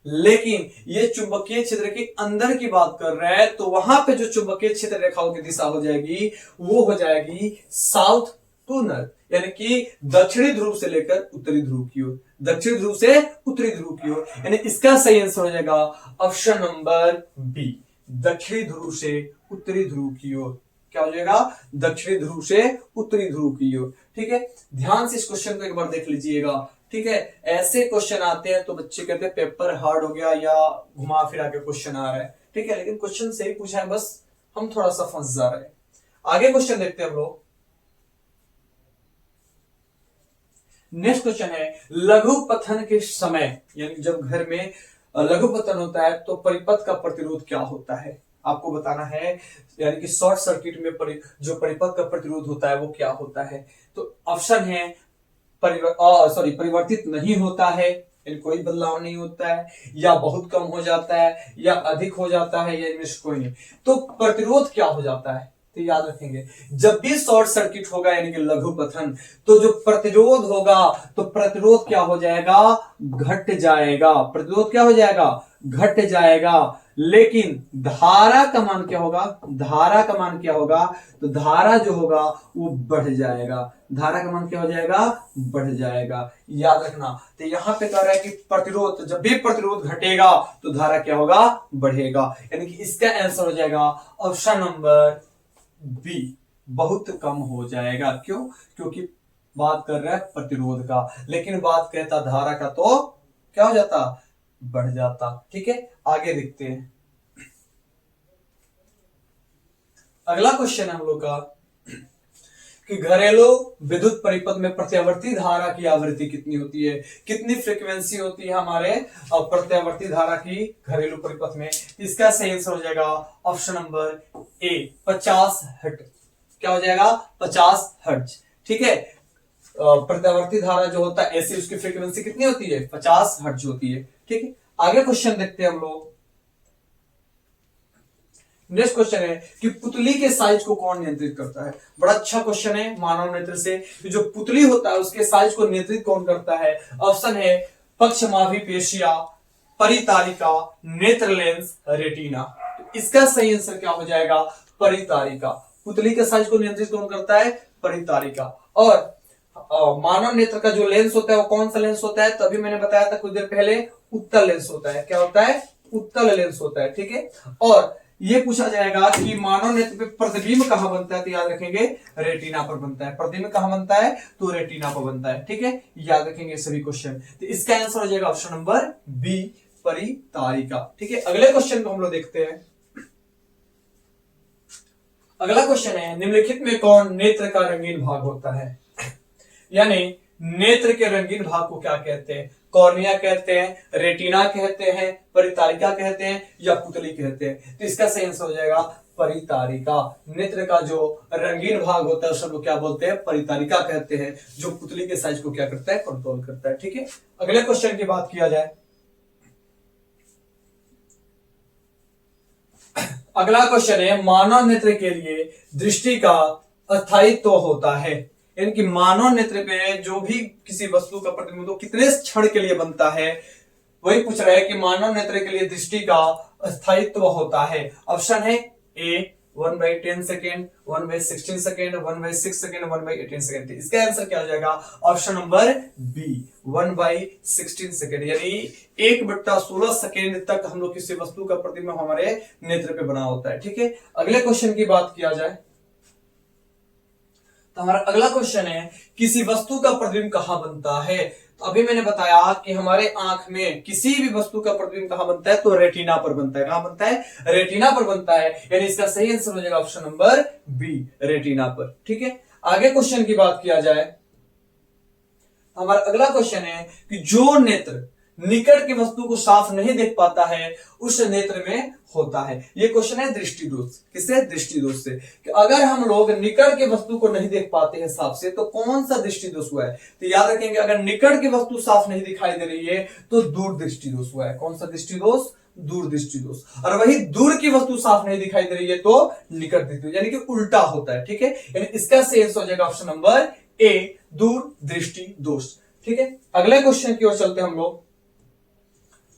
लेकिन ये चुंबकीय क्षेत्र के अंदर की बात कर रहा है, तो वहां पे जो चुंबकीय क्षेत्र रेखाओं की दिशा हो जाएगी वो हो जाएगी साउथ टू नॉर्थ, यानी कि दक्षिणी ध्रुव से लेकर उत्तरी ध्रुव की ओर। दक्षिण ध्रुव से उत्तरी ध्रुव की ओर, यानी इसका सही आंसर हो जाएगा ऑप्शन नंबर बी, दक्षिणी ध्रुव से उत्तरी ध्रुव की ओर। क्या हो जाएगा? दक्षिणी ध्रुव से उत्तरी ध्रुव की ओर, ठीक है। ध्यान से इस क्वेश्चन को एक बार देख लीजिएगा, ठीक है। ऐसे क्वेश्चन आते हैं तो बच्चे कहते हैं पेपर हार्ड हो गया या घुमा फिरा के क्वेश्चन आ रहा है, ठीक है। लेकिन क्वेश्चन सही पूछा है, बस हम थोड़ा सा फंस जा रहे हैं। आगे क्वेश्चन देखते हैं हम लोग। नेक्स्ट क्वेश्चन है, लघु पतन के समय, यानी जब घर में लघु पतन होता है तो परिपथ का प्रतिरोध क्या होता है? आपको बताना है, यानी कि शॉर्ट सर्किट में जो परिपथ का प्रतिरोध होता है वो क्या होता है? तो ऑप्शन है परिवर्तित नहीं होता है, यानी कोई बदलाव नहीं होता है, या बहुत कम हो जाता है, या अधिक हो जाता है, या इनमें से कोई नहीं। तो प्रतिरोध क्या हो जाता है? तो याद रखेंगे, जब भी शॉर्ट सर्किट होगा यानी कि लघु पतन, तो जो प्रतिरोध होगा तो प्रतिरोध क्या हो जाएगा? घट जाएगा। प्रतिरोध क्या हो जाएगा? घट जाएगा। लेकिन धारा का मान क्या होगा? धारा का मान क्या होगा? तो धारा जो होगा वो बढ़ जाएगा। धारा का मान क्या हो जाएगा? बढ़ जाएगा। याद रखना। तो यहां पे कह रहा है कि प्रतिरोध, जब भी प्रतिरोध घटेगा तो धारा क्या होगा? बढ़ेगा। यानी कि इसका आंसर हो जाएगा ऑप्शन नंबर बी, बहुत कम हो जाएगा। क्यों? क्योंकि बात कर रहा है प्रतिरोध का, लेकिन बात कहता धारा का तो क्या हो जाता? बढ़ जाता, ठीक है। आगे देखते हैं। अगला क्वेश्चन है हम लोग का कि घरेलू विद्युत परिपथ में प्रत्यावर्ती धारा की आवृत्ति कितनी होती है? कितनी फ्रीक्वेंसी होती है हमारे प्रत्यावर्ती धारा की घरेलू परिपथ में? इसका सही आंसर हो जाएगा ऑप्शन नंबर ए, 50 हर्ट्ज। क्या हो जाएगा? 50 हर्ट्ज, ठीक है। प्रत्यावर्ती धारा जो होता है ऐसी, उसकी फ्रीक्वेंसी कितनी होती है? 50 हर्ट्ज होती है, ठीक है। आगे क्वेश्चन देखते हैं हम लोग। नेक्स्ट क्वेश्चन है कि पुतली के साइज को कौन नियंत्रित करता है। बड़ा अच्छा क्वेश्चन है मानव नेत्र से, जो पुतली होता है उसके साइज को नियंत्रित कौन करता है। ऑप्शन है पक्षमाभी पेशिया, परितारिका, नेत्र लेंस, रेटिना। तो इसका सही आंसर क्या हो जाएगा, परितारिका। पुतली के साइज को नियंत्रित कौन करता है, परितारिका। और मानव नेत्र का जो लेंस होता है वो कौन सा लेंस होता है, तभी मैंने बताया था कुछ देर पहले, उत्तल लेंस होता है। क्या होता है, उत्तल लेंस होता है, ठीक है। और ये पूछा जाएगा कि मानव नेत्र पे प्रतिबिंब कहां बनता है, तो याद रखेंगे रेटिना पर बनता है। प्रतिबिंब कहां बनता है, तो रेटिना पर बनता है, ठीक है। याद रखेंगे सभी क्वेश्चन। तो इसका आंसर हो जाएगा ऑप्शन नंबर बी, परितारिका, ठीक है। अगले क्वेश्चन को हम लोग देखते हैं। अगला क्वेश्चन है निम्नलिखित में कौन नेत्र का रंगीन भाग होता है। यानी नेत्र के रंगीन भाग को क्या कहते हैं, कॉर्निया कहते हैं, रेटिना कहते हैं, परितारिका कहते हैं, या पुतली कहते हैं। तो इसका सही आंसर हो जाएगा परितारिका। नेत्र का जो रंगीन भाग होता है उसे लोग क्या बोलते हैं, परितारिका कहते हैं, जो पुतली के साइज को क्या करता है, कंट्रोल करता है, ठीक है। अगले क्वेश्चन की बात किया जाए। अगला क्वेश्चन है मानव नेत्र के लिए दृष्टि का अस्थायित्व होता है। यानी कि मानव नेत्र पे जो भी किसी वस्तु का प्रतिबिंब कितने क्षण के लिए बनता है, वही पूछ रहा है कि मानव नेत्र के लिए दृष्टि का अस्थायित्व होता है। ऑप्शन है ए 1/10 सेकेंड, 1/16 सेकेंड, 1/6 सेकेंड, 1/18 सेकेंड। इसका आंसर क्या हो जाएगा, ऑप्शन नंबर बी 1/16 सेकेंड। यानी 1/16 सेकेंड तक हम लोग किसी वस्तु का प्रतिबिंब हमारे नेत्र पे बना होता है, ठीक है। अगले क्वेश्चन की बात किया जाए तो हमारा अगला क्वेश्चन है किसी वस्तु का प्रतिबिंब कहां बनता है। तो अभी मैंने बताया कि हमारे आंख में किसी भी वस्तु का प्रतिबिंब कहां बनता है, तो रेटिना पर बनता है। कहां बनता है, रेटिना पर बनता है। यानी इसका सही आंसर हो जाएगा ऑप्शन नंबर बी, रेटिना पर, ठीक है। आगे क्वेश्चन की बात किया जाए, हमारा अगला क्वेश्चन है कि जो नेत्र निकट की वस्तु को साफ नहीं देख पाता है उस नेत्र में होता है। ये क्वेश्चन है दृष्टि दोष। किससे, दृष्टि दोष से। कि अगर हम लोग निकट की वस्तु को नहीं देख पाते हैं साफ से, तो कौन सा दृष्टि दोष हुआ है। तो याद रखेंगे अगर निकट की वस्तु साफ नहीं दिखाई दे रही है तो दूर दृष्टि दोष हुआ है। कौन सा दृष्टि दोष, दूर दृष्टि दोष। और वही दूर की वस्तु साफ नहीं दिखाई दे रही है तो निकट दृष्टि दोष, यानी कि उल्टा होता है, ठीक है। यानी इसका सही आंसर हो जाएगा ऑप्शन नंबर ए, दूर दृष्टि दोष, ठीक है। अगले क्वेश्चन की ओर चलते हैं हम लोग।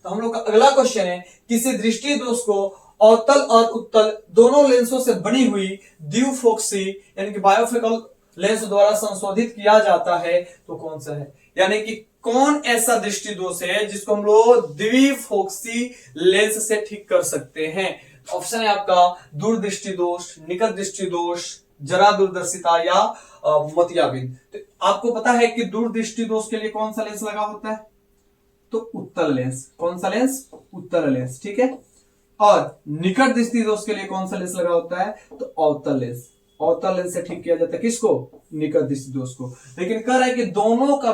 तो हम लोग का अगला क्वेश्चन है किसी दृष्टि दोष को अवतल और उत्तल दोनों लेंसों से बनी हुई द्विफोक्सी यानी कि बायोफोकल लेंस द्वारा संशोधित किया जाता है, तो कौन सा है। यानी कि कौन ऐसा दृष्टि दोष है जिसको हम लोग द्विफोक्सी लेंस से ठीक कर सकते हैं। ऑप्शन है आपका दूरदृष्टि दोष, निकट दृष्टि दोष, जरा दूरदर्शिता, या मोतियाबिंद। तो आपको पता है कि दूरदृष्टि दोष के लिए कौन सा लेंस लगा होता है, तो उत्तल लेंस। कौन सा लेंस, उत्तल लेंस, ठीक है। और निकट दृष्टि दोष के लिए कौन सा लेंस लगा होता है, तो अवतल लेंस। अवतल लेंस से ठीक किया जाता है किसको, निकट दृष्टि दोष को। लेकिन कह रहा है कि दोनों का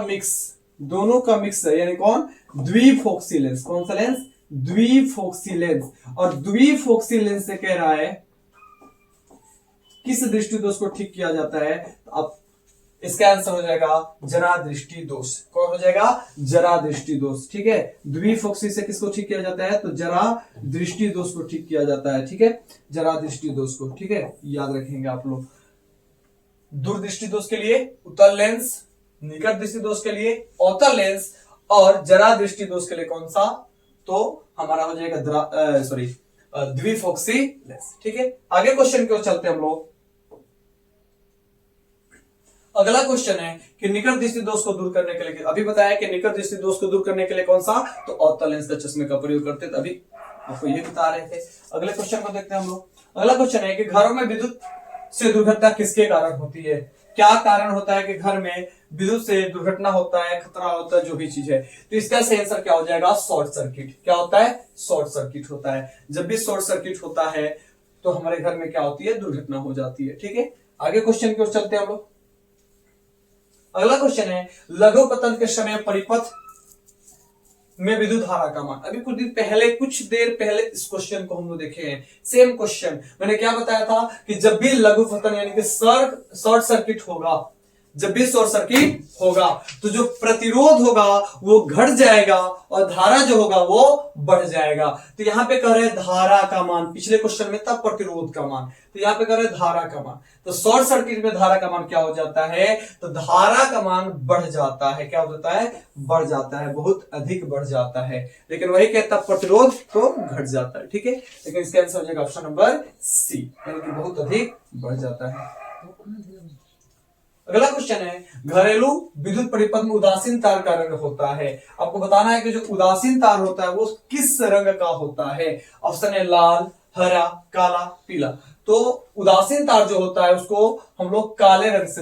मिक्स है, यानी कौन, द्विफोक्सी लेंस। कौन सा लेंस, द्विफोक्सी लेंस। और द्विफोक्सी लेंस से कह रहा है किस दृष्टि दोष को ठीक किया जाता है, तो अब इसका आंसर हो जाएगा जरा दृष्टि दोष। कौन हो जाएगा, जरा दृष्टि दोष, ठीक है। द्विफोक्सी से किसको ठीक किया जाता है, तो जरा दृष्टि दोष को ठीक किया जाता है, ठीक है। जरा दृष्टि दोष को, ठीक है, याद रखेंगे आप लोग। दूरदृष्टि दोष के लिए उत्तल लेंस, निकट दृष्टि दोष के लिए अवतल लेंस, और जरा दृष्टि दोष के लिए कौन सा, तो हमारा हो जाएगा द्विफोक्सी लेंस, ठीक है। आगे क्वेश्चन की ओर चलते हैं हम लोग। अगला क्वेश्चन है कि निकट दृष्टि दोष को दूर करने के लिए, अभी बताया कि निकट दृष्टि दोष को दूर करने के लिए कौन सा, तो अवतल लेंस का चश्मे का प्रयोग करते थे, अभी आपको ये बता रहे थे। अगले क्वेश्चन को देखते हैं हम लोग। अगला क्वेश्चन है कि घरों में विद्युत से दुर्घटना किसके कारण होती है। क्या कारण होता है कि घर में विद्युत से दुर्घटना होता है, खतरा होता है, जो भी चीज है। तो इसका सही आंसर क्या हो जाएगा, शॉर्ट सर्किट। क्या होता है, शॉर्ट सर्किट होता है। जब भी शॉर्ट सर्किट होता है तो हमारे घर में क्या होती है, दुर्घटना हो जाती है, ठीक है। आगे क्वेश्चन की ओर चलते हैं हम लोग। अगला क्वेश्चन है लघु पतन के समय परिपथ में विद्युत धारा का मान। अभी कुछ देर पहले इस क्वेश्चन को हम लोग देखे हैं। सेम क्वेश्चन मैंने क्या बताया था कि जब भी लघु पतन यानी कि शॉर्ट सर्किट होगा, जब भी शॉर्ट सर्किट होगा तो जो प्रतिरोध होगा वो घट जाएगा और धारा जो होगा वो बढ़ जाएगा। तो यहां पे कह रहे हैं धारा का मान, पिछले क्वेश्चन में था प्रतिरोध का मान, तो यहां पे कह रहे हैं धारा का मान। तो शॉर्ट सर्किट में धारा का मान क्या हो जाता है, तो धारा का मान बढ़ जाता है। क्या हो जाता है, बढ़ जाता है, बहुत अधिक बढ़ जाता है। लेकिन वही कहता है प्रतिरोध तो घट जाता है। ठीक है, लेकिन इसका आंसर हो जाएगा ऑप्शन नंबर सी, यानी कि बहुत अधिक बढ़ जाता है। अगला क्वेश्चन है, घरेलू विद्युत परिपथ में उदासीन तार का रंग होता है। आपको बताना है कि जो उदासीन तार होता है वो किस रंग का होता है। ऑप्शन है लाल, हरा, काला, पीला। तो उदासीन तार जो होता है उसको हम लोग काले रंग से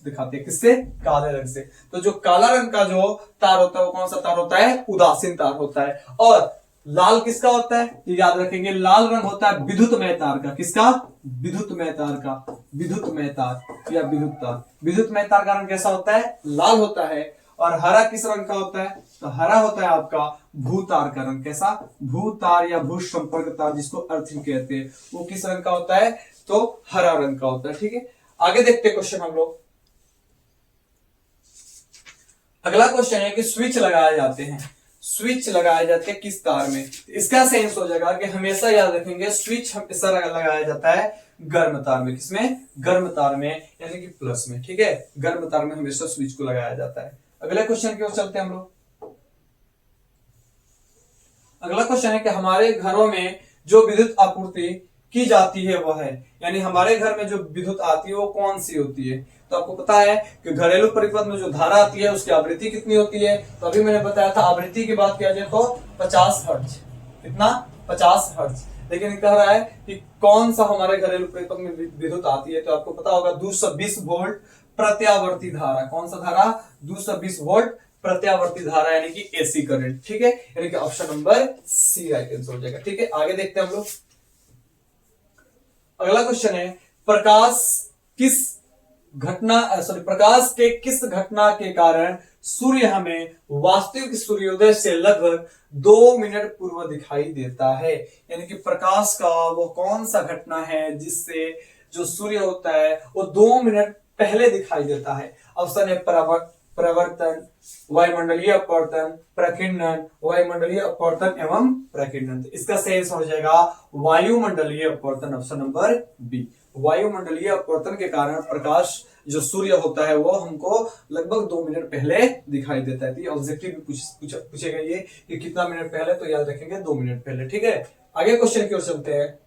दिखाते हैं। किससे, काले रंग से। तो जो काला रंग का जो तार होता है वो कौन सा तार होता है, उदासीन तार होता है। और लाल किसका होता है, ये याद रखेंगे, लाल रंग होता है विद्युतमय तार का। किसका, विद्युतमय तार का, विद्युतमय तार या विद्युत तार। विद्युतमय तार का रंग कैसा होता है, लाल होता है। और हरा किस रंग का होता है, तो हरा होता है आपका भूतार का रंग। कैसा, भूतार या भू संपर्क तार जिसको अर्थिंग कहते हैं, वो किस रंग का होता है, तो हरा रंग का होता है। ठीक है, आगे देखते हैं क्वेश्चन हम लोग। अगला क्वेश्चन है कि स्विच लगाए जाते हैं, स्विच लगाए जाते हैं किस तार में। इसका सेंस हो जाएगा कि हमेशा याद रखेंगे स्विच हमेशा लगाया जाता है गर्म तार में। किसमें, गर्म तार में, यानी कि प्लस में। ठीक है, गर्म तार में हमेशा स्विच को लगाया जाता है। अगले क्वेश्चन की ओर चलते हैं हम लोग। अगला क्वेश्चन है कि हमारे घरों में जो विद्युत आपूर्ति की जाती है वह है, यानी हमारे घर में जो विद्युत आती है वो कौन सी होती है। तो आपको पता है कि घरेलू परिपथ में जो धारा आती है उसकी आवृत्ति कितनी होती है। तो अभी मैंने बताया था आवृत्ति की बात किया जाए तो 50 हर्ट्ज। कितना, 50 हर्ट्ज। लेकिन कह रहा है कि कौन सा हमारे घरेलू परिपथ में विद्युत आती है। तो आपको पता होगा 220 वोल्ट प्रत्यावर्ती धारा। कौन सा धारा, 220 वोल्ट प्रत्यावर्ती धारा, यानी कि एसी करंट। ठीक है, यानी कि option number C right answer हो जाएगा। ठीक है, आगे देखते हैं हम लोग। अगला क्वेश्चन है, प्रकाश के किस घटना के कारण सूर्य हमें वास्तविक सूर्योदय से लगभग 2 मिनट पूर्व दिखाई देता है। यानी कि प्रकाश का वो कौन सा घटना है जिससे जो सूर्य होता है वो 2 मिनट पहले दिखाई देता है। ऑप्शन है प्रवर्तन, वायुमंडलीय अपवर्तन, प्रकीर्णन, वायुमंडलीय अपवर्तन एवं प्रकीर्णन। इसका सही आंसर हो जाएगा वायुमंडलीय अपवर्तन, ऑप्शन नंबर बी। वायुमंडलीय अपवर्तन के कारण प्रकाश जो सूर्य होता है वो हमको लगभग 2 मिनट पहले दिखाई देता है। ऑब्जेक्टिव पूछेगा ये कि कितना मिनट पहले, तो याद रखेंगे 2 मिनट पहले। ठीक है, आगे क्वेश्चन की ओर चलते हैं।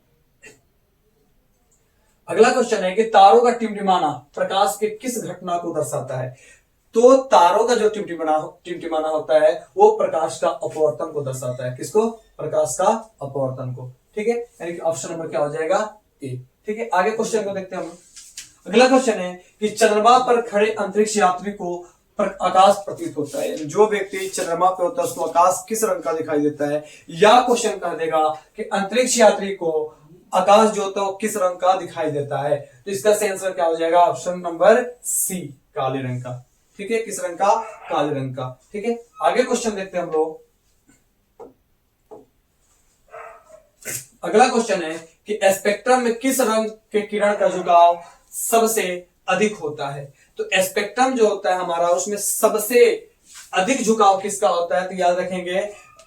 अगला क्वेश्चन है कि तारों का टिमटिमाना प्रकाश के किस घटना को दर्शाता है। तो तारों का जो टिमटिमाना होता है वो प्रकाश का अपवर्तन को दर्शाता है। किसको, प्रकाश का अपवर्तन को। ठीक है, यानी कि ऑप्शन नंबर क्या हो जाएगा, ए। ठीक है, आगे क्वेश्चन को देखते हैं हम। अगला क्वेश्चन है कि चंद्रमा पर खड़े अंतरिक्ष यात्री को आकाश प्रतीत होता है। जो व्यक्ति चंद्रमा पे होता है उसको आकाश किस रंग का दिखाई देता है। या क्वेश्चन कह देगा कि अंतरिक्ष यात्री को आकाश जो होता है वो किस रंग का दिखाई देता है। तो इसका सही आंसर क्या हो जाएगा, ऑप्शन नंबर सी, काले रंग का। ठीक है, किस रंग का, काले रंग का। ठीक है, आगे क्वेश्चन देखते हैं हम लोग। अगला क्वेश्चन है कि स्पेक्ट्रम में किस रंग के किरण का झुकाव सबसे अधिक होता है। तो स्पेक्ट्रम जो होता है हमारा उसमें सबसे अधिक झुकाव किसका होता है। तो याद रखेंगे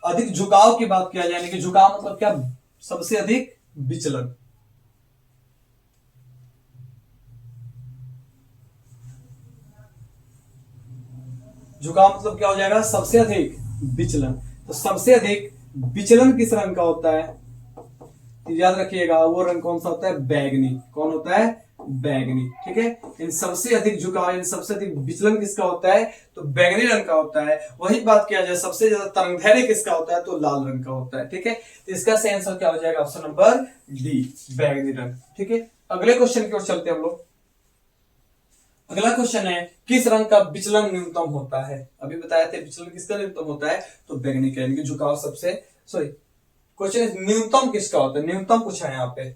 अधिक झुकाव की बात किया जाए, कि झुकाव मतलब क्या, सबसे अधिक विचलन। झुकाव मतलब क्या हो जाएगा, सबसे अधिक विचलन। तो सबसे अधिक विचलन किस रंग का होता है, तो याद रखिएगा वो रंग कौन सा होता है, बैगनी। कौन होता है, बैगनी। ठीक है, इन सबसे अधिक झुकाव, इन सबसे अधिक विचलन किसका होता है, तो बैगनी रंग का होता है। वही बात किया जाए सबसे ज्यादा तरंगदैर्घ्य किसका होता है, तो लाल रंग का होता है। ठीक है, तो इसका सही आंसर क्या हो जाएगा, ऑप्शन नंबर डी, बैगनी रंग। ठीक है, अगले क्वेश्चन की ओर चलते हैं हम लोग। अगला क्वेश्चन है किस रंग का विचलन न्यूनतम होता है। अभी बताया थे विचलन किसका न्यूनतम होता है, तो बैगनी का, यानी कि झुकाव सबसे, सॉरी क्वेश्चन न्यूनतम किसका होता है, न्यूनतम पूछा है यहाँ पे।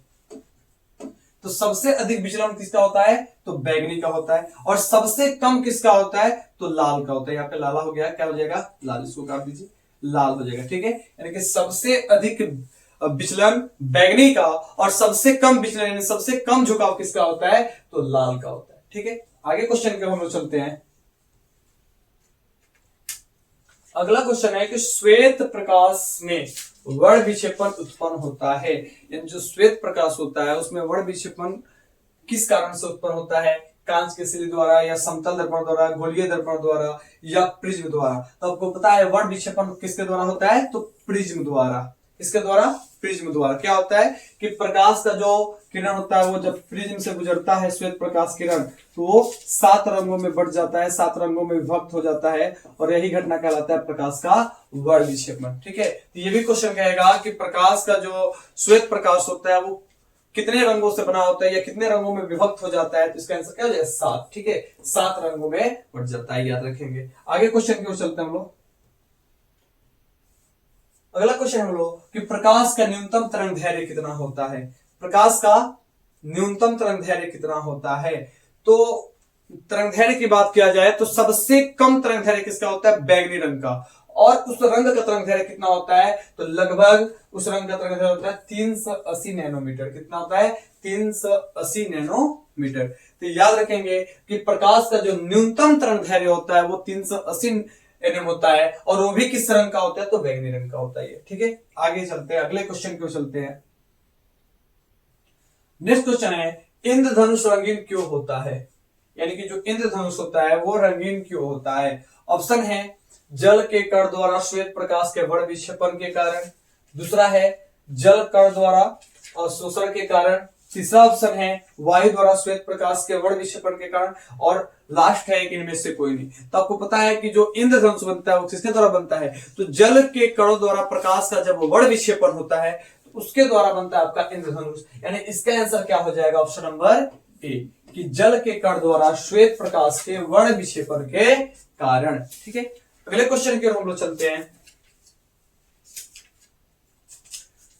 तो सबसे अधिक विचलन किसका होता है, तो बैगनी का होता है। और सबसे कम किसका होता है, तो लाल का होता है। यहाँ पे लाला हो गया, क्या हो जाएगा, लाल, इसको काट दीजिए, लाल हो जाएगा। ठीक है, यानी कि सबसे अधिक विचलन बैगनी का और सबसे कम विचलन यानी सबसे कम झुकाव किसका होता है, तो लाल का होता है। ठीक है, आगे क्वेश्चन के हम लोग चलते हैं। अगला क्वेश्चन है कि श्वेत प्रकाश में वर्ण विक्षेपण उत्पन्न होता है, यानी जो श्वेत प्रकाश होता है उसमें वर्ण विक्षेपण किस कारण से उत्पन्न होता है? कांच के सिले द्वारा या समतल दर्पण द्वारा, गोलीय दर्पण द्वारा या प्रिज्म द्वारा। तो आपको पता है वर्ण विक्षेपण किसके द्वारा होता है? तो प्रिज्म द्वारा। किसके द्वारा? प्रिज्म द्वारा। क्या होता है कि प्रकाश का जो किरण होता है वो जब प्रिज्म से गुजरता है, श्वेत प्रकाश किरण, तो वो 7 रंगों में बढ़ जाता है, 7 रंगों में विभक्त हो जाता है, और यही घटना कहलाता है प्रकाश का वर्ण विक्षेपण। ठीक है, तो ये भी क्वेश्चन कहेगा कि प्रकाश का जो श्वेत प्रकाश होता है वो कितने रंगों से बना होता है या कितने रंगों में विभक्त हो जाता है? तो इसका आंसर क्या हो जाएगा? 7। ठीक है, 7 रंगों में बढ़ जाता है, याद रखेंगे। आगे क्वेश्चन की ओर चलते हैं हम लोग। अगला क्वेश्चन हम लोग कि प्रकाश का न्यूनतम तरंग दैर्घ्य कितना होता है? प्रकाश का न्यूनतम तरंग दैर्घ्य कितना होता है? तो तरंग दैर्घ्य की बात किया जाए तो सबसे कम तरंग दैर्घ्य किसका होता है? बैगनी रंग का। और उस रंग का तरंग दैर्घ्य कितना होता है? तो लगभग उस रंग का तरंग दैर्घ्य होता है 380 नैनोमीटर। कितना होता है? 380 नैनोमीटर। तो याद रखेंगे कि प्रकाश का जो न्यूनतम तरंग दैर्घ्य होता है वो 380 एनएम होता है, और वो भी किस रंग का होता है? तो बैंगनी रंग का होता है। ठीक है, आगे चलते हैं, अगले क्वेश्चन की ओर चलते हैं। नेक्स्ट क्वेश्चन है इंद्रधनुष रंगीन क्यों होता है? यानी कि जो इंद्रधनुष होता है वो रंगीन क्यों होता है? ऑप्शन है जल के कण द्वारा श्वेत प्रकाश के वर्ण विक्षेपण के कारण, दूसरा है जल कण द्वारा अवशोषण के कारण, तीसरा ऑप्शन है वायु द्वारा श्वेत प्रकाश के वर्ण विक्षेपण के कारण, और लास्ट है कि इनमें से कोई नहीं। तो आपको पता है कि जो इंद्रधनुष बनता है वो किसके द्वारा बनता है? तो जल के कणों द्वारा प्रकाश का जब वर्ण विक्षेपण होता है तो उसके द्वारा बनता है आपका इंद्रधनुष। यानी इसका आंसर क्या हो जाएगा? ऑप्शन नंबर ए, कि जल के कण द्वारा श्वेत प्रकाश के वर्ण विक्षेपण के कारण। ठीक है, अगले क्वेश्चन की ओर हम लोग चलते हैं।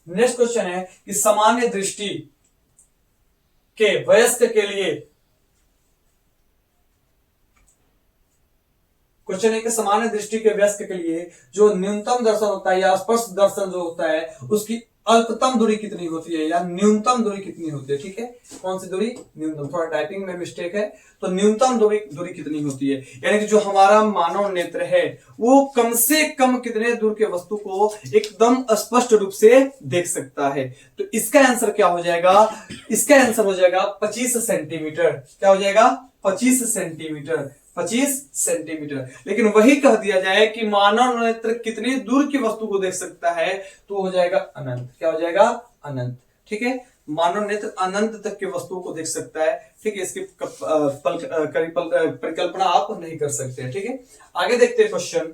नेक्स्ट क्वेश्चन है कि सामान्य दृष्टि के वयस्क के लिए, क्वेश्चन है कि सामान्य दृष्टि के वयस्क के लिए जो न्यूनतम दर्शन होता है या स्पर्श दर्शन जो होता है उसकी अल्पतम दूरी कितनी होती है या न्यूनतम दूरी कितनी होती है? ठीक है, कौन सी दूरी? न्यूनतम। थोड़ा टाइपिंग में मिस्टेक है, तो न्यूनतम दूरी कितनी होती है? यानी कि जो हमारा मानव नेत्र है वो कम से कम कितने दूर के वस्तु को एकदम स्पष्ट रूप से देख सकता है? तो इसका आंसर क्या हो जाएगा? इसका आंसर हो जाएगा 25 सेंटीमीटर। क्या हो जाएगा? 25 सेंटीमीटर। 25 सेंटीमीटर। लेकिन वही कह दिया जाए कि मानव नेत्र कितनी दूर की वस्तु को देख सकता है, तो हो जाएगा अनंत। क्या हो जाएगा? अनंत। ठीक है, मानव नेत्र अनंत तक की वस्तुओं को देख सकता है। ठीक है, इसकी परिकल्पना आप नहीं कर सकते। ठीक है, आगे देखते हैं क्वेश्चन।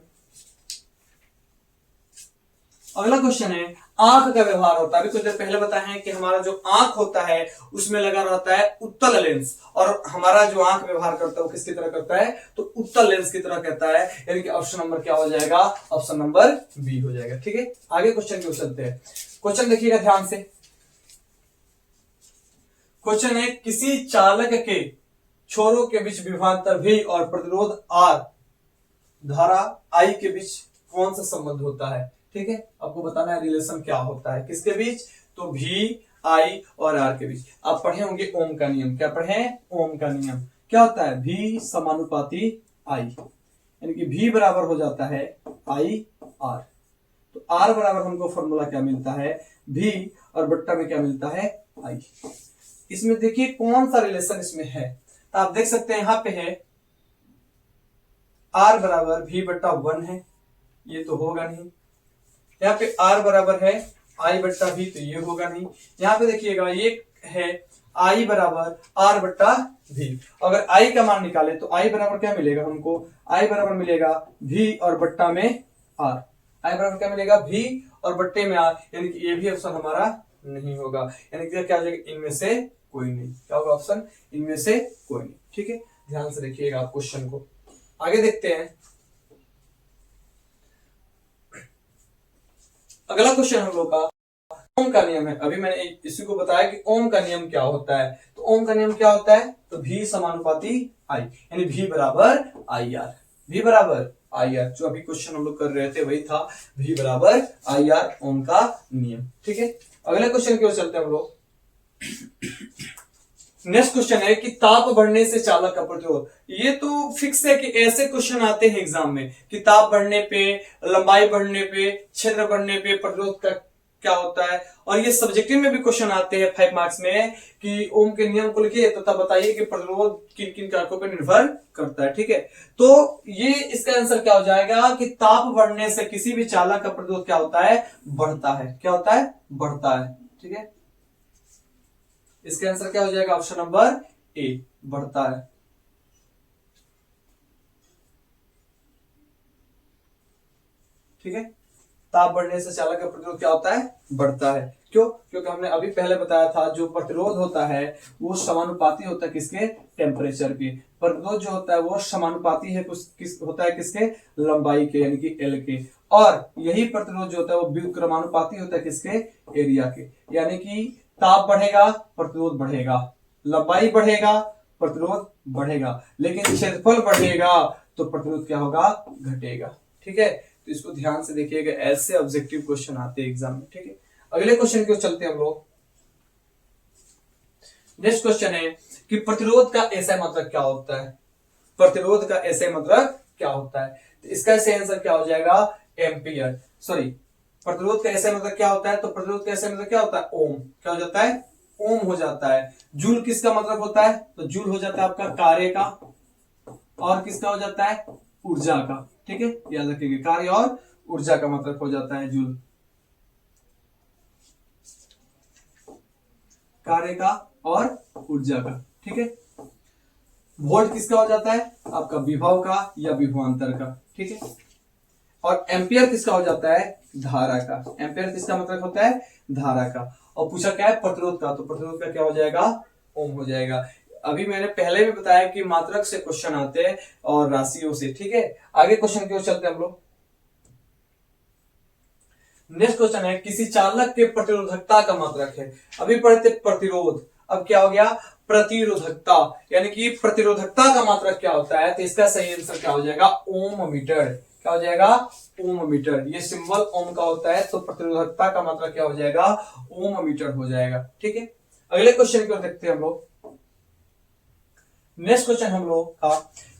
अगला क्वेश्चन है आंख का व्यवहार होता है। अभी कुछ देर पहले बताया है कि हमारा जो आंख होता है उसमें लगा रहता है उत्तल लेंस, और हमारा जो आंख व्यवहार करता है वो किसकी तरह करता है? तो उत्तल लेंस की तरह कहता है। यानी कि ऑप्शन नंबर क्या हो जाएगा? ऑप्शन नंबर बी हो जाएगा। ठीक है, आगे क्वेश्चन की ओर चलते हैं। क्वेश्चन देखिएगा ध्यान से। क्वेश्चन है किसी चालक के छोरों के बीच विभवांतर V और प्रतिरोध R धारा I के बीच कौन सा संबंध होता है? ठीक है, आपको बताना है रिलेशन क्या होता है किसके बीच? तो V, I और R के बीच। आप पढ़े होंगे ओम का नियम। क्या पढ़े? ओम का नियम। क्या होता है? V समानुपाती I, यानी कि V बराबर हो जाता है I R। तो R बराबर हमको फॉर्मूला क्या मिलता है? V और बट्टा में क्या मिलता है? I। इसमें देखिए कौन सा रिलेशन इसमें है, तो आप देख सकते हैं यहां पे है R बराबर V बट्टा 1 है, ये तो होगा नहीं। यहाँ पे R बराबर है I बट्टा V, तो ये होगा नहीं। यहाँ पे देखिएगा ये है I बराबर R बट्टा V। अगर I का मान निकाले तो I बराबर क्या मिलेगा हमको? I बराबर मिलेगा V और बट्टा में R। I बराबर क्या मिलेगा? V और बट्टे में R, यानी कि ये भी ऑप्शन हमारा नहीं होगा। यानी कि क्या हो जाएगा? इनमें से कोई नहीं। क्या होगा ऑप्शन? इनमें से कोई नहीं। ठीक है, ध्यान से देखिएगा आप क्वेश्चन को। आगे देखते हैं। अगला क्वेश्चन हम लोग का ओम का नियम है। अभी मैंने इसी को बताया कि ओम का नियम क्या होता है। तो ओम का नियम क्या होता है? तो V समानुपाती I, यानी V बराबर IR। V बराबर IR, जो अभी क्वेश्चन हम लोग कर रहे थे वही था, V बराबर IR, ओम का नियम। ठीक है, अगले क्वेश्चन की ओर चलते हैं हम लोग। नेक्स्ट क्वेश्चन है कि ताप बढ़ने से चालक का प्रतिरोध। ये तो फिक्स है कि ऐसे क्वेश्चन आते हैं एग्जाम में कि ताप बढ़ने पे, लंबाई बढ़ने पे, क्षेत्र बढ़ने पे प्रतिरोध का क्या होता है। और ये सब्जेक्टिव में भी क्वेश्चन आते हैं 5 मार्क्स में कि ओम के नियम को लिखिए तथा बताइए कि प्रतिरोध किन किन कारकों पर निर्भर करता है। ठीक है, तो ये इसका आंसर क्या हो जाएगा कि ताप बढ़ने से किसी भी चालक का प्रतिरोध क्या होता है, बढ़ता है। क्या होता है, बढ़ता है। ठीक है, इसका आंसर क्या हो जाएगा, ऑप्शन नंबर ए, बढ़ता है। ठीक है, ताप बढ़ने से चालक का प्रतिरोध क्या होता है, बढ़ता है। क्यों? क्योंकि हमने अभी पहले बताया था जो प्रतिरोध होता है वो समानुपाती होता है किसके, टेम्परेचर के। प्रतिरोध जो होता है वो समानुपाती है होता है किसके, लंबाई के, यानी कि एल के। और यही प्रतिरोध जो होता है वो व्युत्क्रमानुपाती होता है किसके, एरिया के। यानी कि ताप बढ़ेगा, प्रतिरोध बढ़ेगा, लंबाई बढ़ेगा, प्रतिरोध बढ़ेगा, लेकिन क्षेत्रफल बढ़ेगा तो प्रतिरोध क्या होगा, घटेगा। ठीक है, तो इसको ध्यान से देखिएगा, ऐसे ऑब्जेक्टिव क्वेश्चन आते हैं एग्जाम में। ठीक है, अगले क्वेश्चन की ओर चलते हैं हम लोग। नेक्स्ट क्वेश्चन है कि प्रतिरोध का ऐसा मतलब क्या होता है, प्रतिरोध का ऐसे मतलब क्या होता है। तो इसका ऐसे आंसर क्या हो जाएगा, एम्पियर। सॉरी, प्रतिरोध का ऐसा मतलब क्या होता है, तो प्रतिरोध का ऐसा मतलब क्या होता है, ओम। क्या हो जाता है, ओम हो जाता है। जूल किसका मतलब होता है, तो जूल हो जाता है आपका कार्य का, और किसका हो जाता है, ऊर्जा का। ठीक है, याद रखिएगा, कार्य और ऊर्जा का मतलब हो जाता है जूल, कार्य का और ऊर्जा का। ठीक है, वोल्ट किसका हो जाता है, आपका विभव का या विभवांतर का। ठीक है, और एम्पियर किसका हो जाता है, धारा का। एम्पियर किसका मतलब होता है, धारा का। और पूछा क्या है, प्रतिरोध का, तो प्रतिरोध का क्या हो जाएगा, ओम हो जाएगा। अभी मैंने पहले भी बताया कि मात्रक से क्वेश्चन आते हैं और राशियों से। ठीक है, आगे क्वेश्चन की ओर चलते हैं हम लोग। नेक्स्ट क्वेश्चन है किसी चालक के प्रतिरोधकता का मात्रक है। अभी पढ़ते प्रतिरोध, अब क्या हो गया, प्रतिरोधकता, यानी कि प्रतिरोधकता का मात्रक क्या होता है, तो इसका सही आंसर क्या हो जाएगा, ओम मीटर। क्या हो जाएगा, ओम मीटर। ये सिंबल ओम का होता है, तो प्रतिरोधकता का मात्रक क्या हो जाएगा, ओम मीटर हो जाएगा। ठीक है, अगले क्वेश्चन की ओर देखते हैं हम लोग। नेक्स्ट क्वेश्चन हम लोग का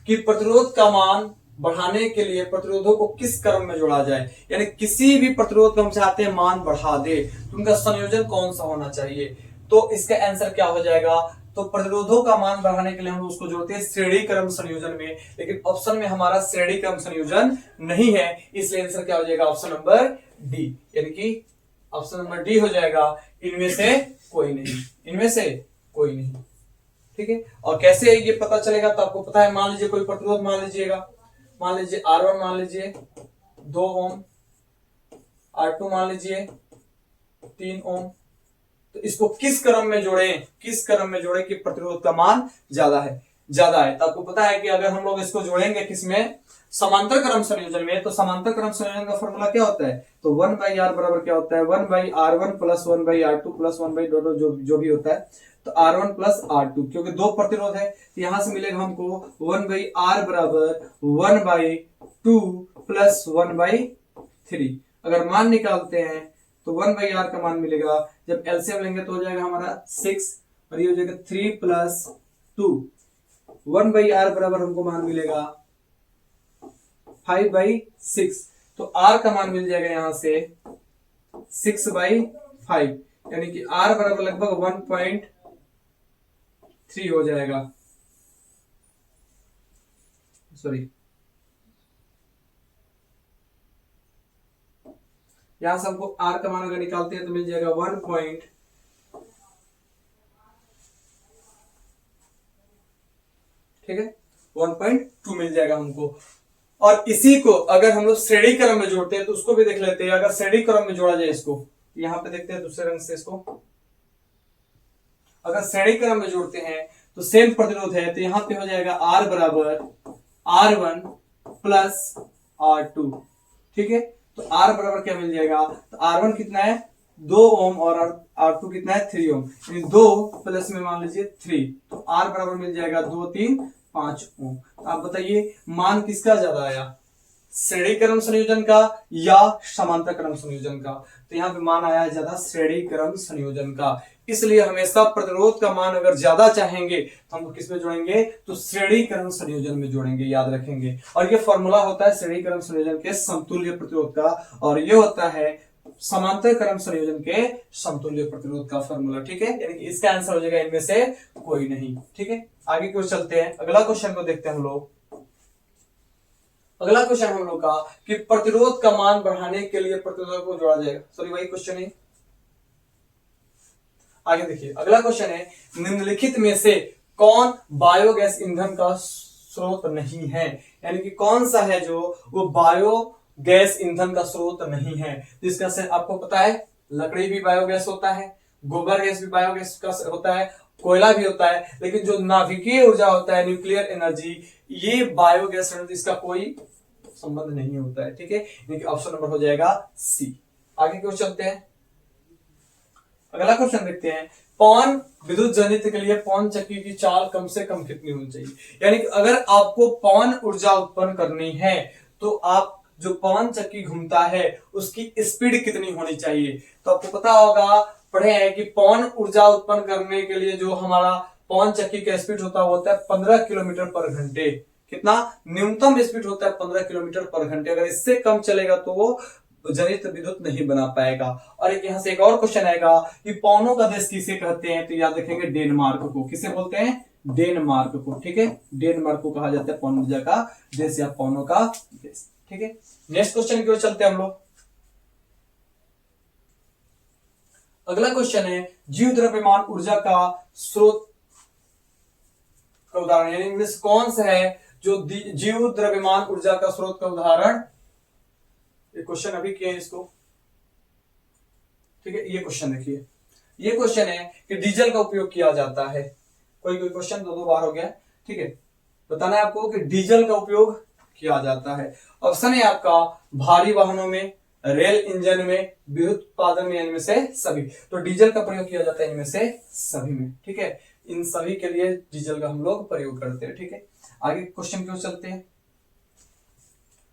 कि प्रतिरोध का मान बढ़ाने के लिए प्रतिरोधों को किस क्रम में जोड़ा जाए। यानी किसी भी प्रतिरोध को हम चाहते हैं मान बढ़ा दे तो उनका संयोजन कौन सा होना चाहिए। तो इसका आंसर क्या हो जाएगा, तो प्रतिरोधों का मान बढ़ाने के लिए हम उसको जोड़ते हैं श्रेणी क्रम संयोजन में, लेकिन ऑप्शन में हमारा श्रेणी क्रम संयोजन नहीं है, इसलिए आंसर क्या हो जाएगा, ऑप्शन नंबर डी, यानी कि ऑप्शन नंबर डी हो जाएगा, इनमें से कोई नहीं, इनमें से कोई नहीं। ठीक है, और कैसे ये पता चलेगा, तो आपको पता है, मान लीजिए कोई प्रतिरोध मान लीजिएगा, मान लीजिए R1 मान लीजिए 2 ओम, R2 मान लीजिए 3 ओम। तो इसको किस क्रम में जोड़े, किस क्रम में जोड़े कि प्रतिरोध का मान ज्यादा है, ज्यादा है। तो आपको पता है कि अगर हम लोग इसको जोड़ेंगे किसमें, समांतर क्रम संयोजन में, तो समांतर क्रम संयोजन का फॉर्मूला क्या होता है, तो 1/r बराबर क्या होता है, 1/r1 प्लस 1/r2 प्लस 1/2 जो भी होता है, तो R1 प्लस R2, क्योंकि दो प्रतिरोध है तो यहां से मिलेगा हमको 1/r बराबर 1/2 प्लस 1/3। अगर मान निकालते हैं तो 1/r का मान मिलेगा, जब एलसीएम लेंगे तो हो जाएगा हमारा 6, और ये हो जाएगा 3 प्लस 2। 1/r बराबर हमको मान मिलेगा 5/6, तो r का मान मिल जाएगा यहां से 6/5, यानी कि r बराबर लगभग 1.3 हो जाएगा। सॉरी, यहां से हमको r का मान अगर निकालते हैं तो मिल जाएगा 1.2 मिल जाएगा हमको। और इसी को अगर हम लोग श्रेणी क्रम में जोड़ते हैं तो उसको भी देख लेते हैं। अगर श्रेणी क्रम में जोड़ा जाए इसको, यहां पे देखते हैं दूसरे रंग से इसको, अगर श्रेणी क्रम में जोड़ते हैं तो सेम प्रतिरोध है, तो यहां पे हो जाएगा R बराबर R1 प्लस R2। ठीक है, तो R बराबर क्या मिल जाएगा, तो R1 कितना है 2 ओम और R2 कितना है 3 ओम, यानी 2 प्लस में मान लीजिए 3, तो R बराबर मिल जाएगा 2 3 5 ओम। आप बताइए मान किसका ज्यादा आया, श्रेणी क्रम संयोजन का या समांतर क्रम संयोजन का। तो यहाँ पे मान आया है ज्यादा श्रेणी क्रम संयोजन का, इसलिए हमेशा प्रतिरोध का मान अगर ज्यादा चाहेंगे तो हम किस में जोड़ेंगे, तो श्रेणीकरण संयोजन में जोड़ेंगे, याद रखेंगे। और ये फॉर्मूला होता है श्रेणीकरण संयोजन के समतुल्य प्रतिरोध का, और ये होता है समांतरकरण संयोजन के समतुल्य प्रतिरोध का फॉर्मूला। ठीक है, यानी कि इसका आंसर हो जाएगा इनमें से कोई नहीं। ठीक है, आगे की ओर चलते हैं, अगला क्वेश्चन को देखते हैं हम लोग। अगला क्वेश्चन हम लोग का कि प्रतिरोध का मान बढ़ाने के लिए प्रतिरोध को जोड़ा जाएगा। सॉरी, वही क्वेश्चन है। आगे देखिए, अगला क्वेश्चन है निम्नलिखित में से कौन बायोगैस ईंधन का स्रोत नहीं है, यानी कि कौन सा है जो वो बायोगैस ईंधन का स्रोत नहीं है। जिसका से आपको पता है लकड़ी भी बायोगैस होता है, गोबर गैस भी बायोगैस का होता है, कोयला भी होता है, लेकिन जो नाभिकीय ऊर्जा होता है न्यूक्लियर एनर्जी, ये बायोगैस इसका कोई संबंध नहीं होता है। ठीक है, यानी कि ऑप्शन नंबर हो जाएगा सी। आगे की ओर चलते हैं, अगला क्वेश्चन देखते हैं पवन विद्युत जनित के लिए पवन चक्की की चाल कम से कम कितनी होनी चाहिए। यानी कि अगर आपको पवन ऊर्जा उत्पन्न करनी है तो आप जो पवन चक्की घूमता है उसकी स्पीड कितनी होनी चाहिए। तो आपको पता होगा, पढ़े हैं कि पवन ऊर्जा उत्पन्न करने के लिए जो हमारा पवन चक्की का स्पीड होता है 15 किलोमीटर पर घंटे। कितना न्यूनतम स्पीड होता है 15 किलोमीटर पर घंटे। अगर इससे कम चलेगा तो वो जनित विद्युत नहीं बना पाएगा। और एक यहां से एक और क्वेश्चन आएगा कि पवनों का देश किसे कहते हैं, तो याद रखेंगे डेनमार्क को। किसे बोलते हैं, डेनमार्क को। ठीक है, डेनमार्क को कहा जाता है पवन ऊर्जा का देश या पवनों का देश। ठीक है, नेक्स्ट क्वेश्चन की ओर चलते हैं हम लोग। अगला क्वेश्चन है जीव द्रव्यमान ऊर्जा का स्रोत का उदाहरण, यानी इनमें से कौन सा है जो जीव द्रव्यमान ऊर्जा का स्रोत का उदाहरण। ये क्वेश्चन अभी किया है इसको। ठीक है, ये क्वेश्चन देखिए, ये क्वेश्चन है कि डीजल का उपयोग किया जाता है। कोई क्वेश्चन दो बार हो गया। ठीक है, बताना है आपको कि डीजल का उपयोग किया जाता है। ऑप्शन है आपका भारी वाहनों में, रेल इंजन में, विद्युत उत्पादन में, इनमें से सभी। तो डीजल का प्रयोग किया जाता है इनमें से सभी में। ठीक है, इन सभी के लिए डीजल का हम लोग प्रयोग करते हैं। ठीक है, आगे क्वेश्चन की ओर चलते हैं।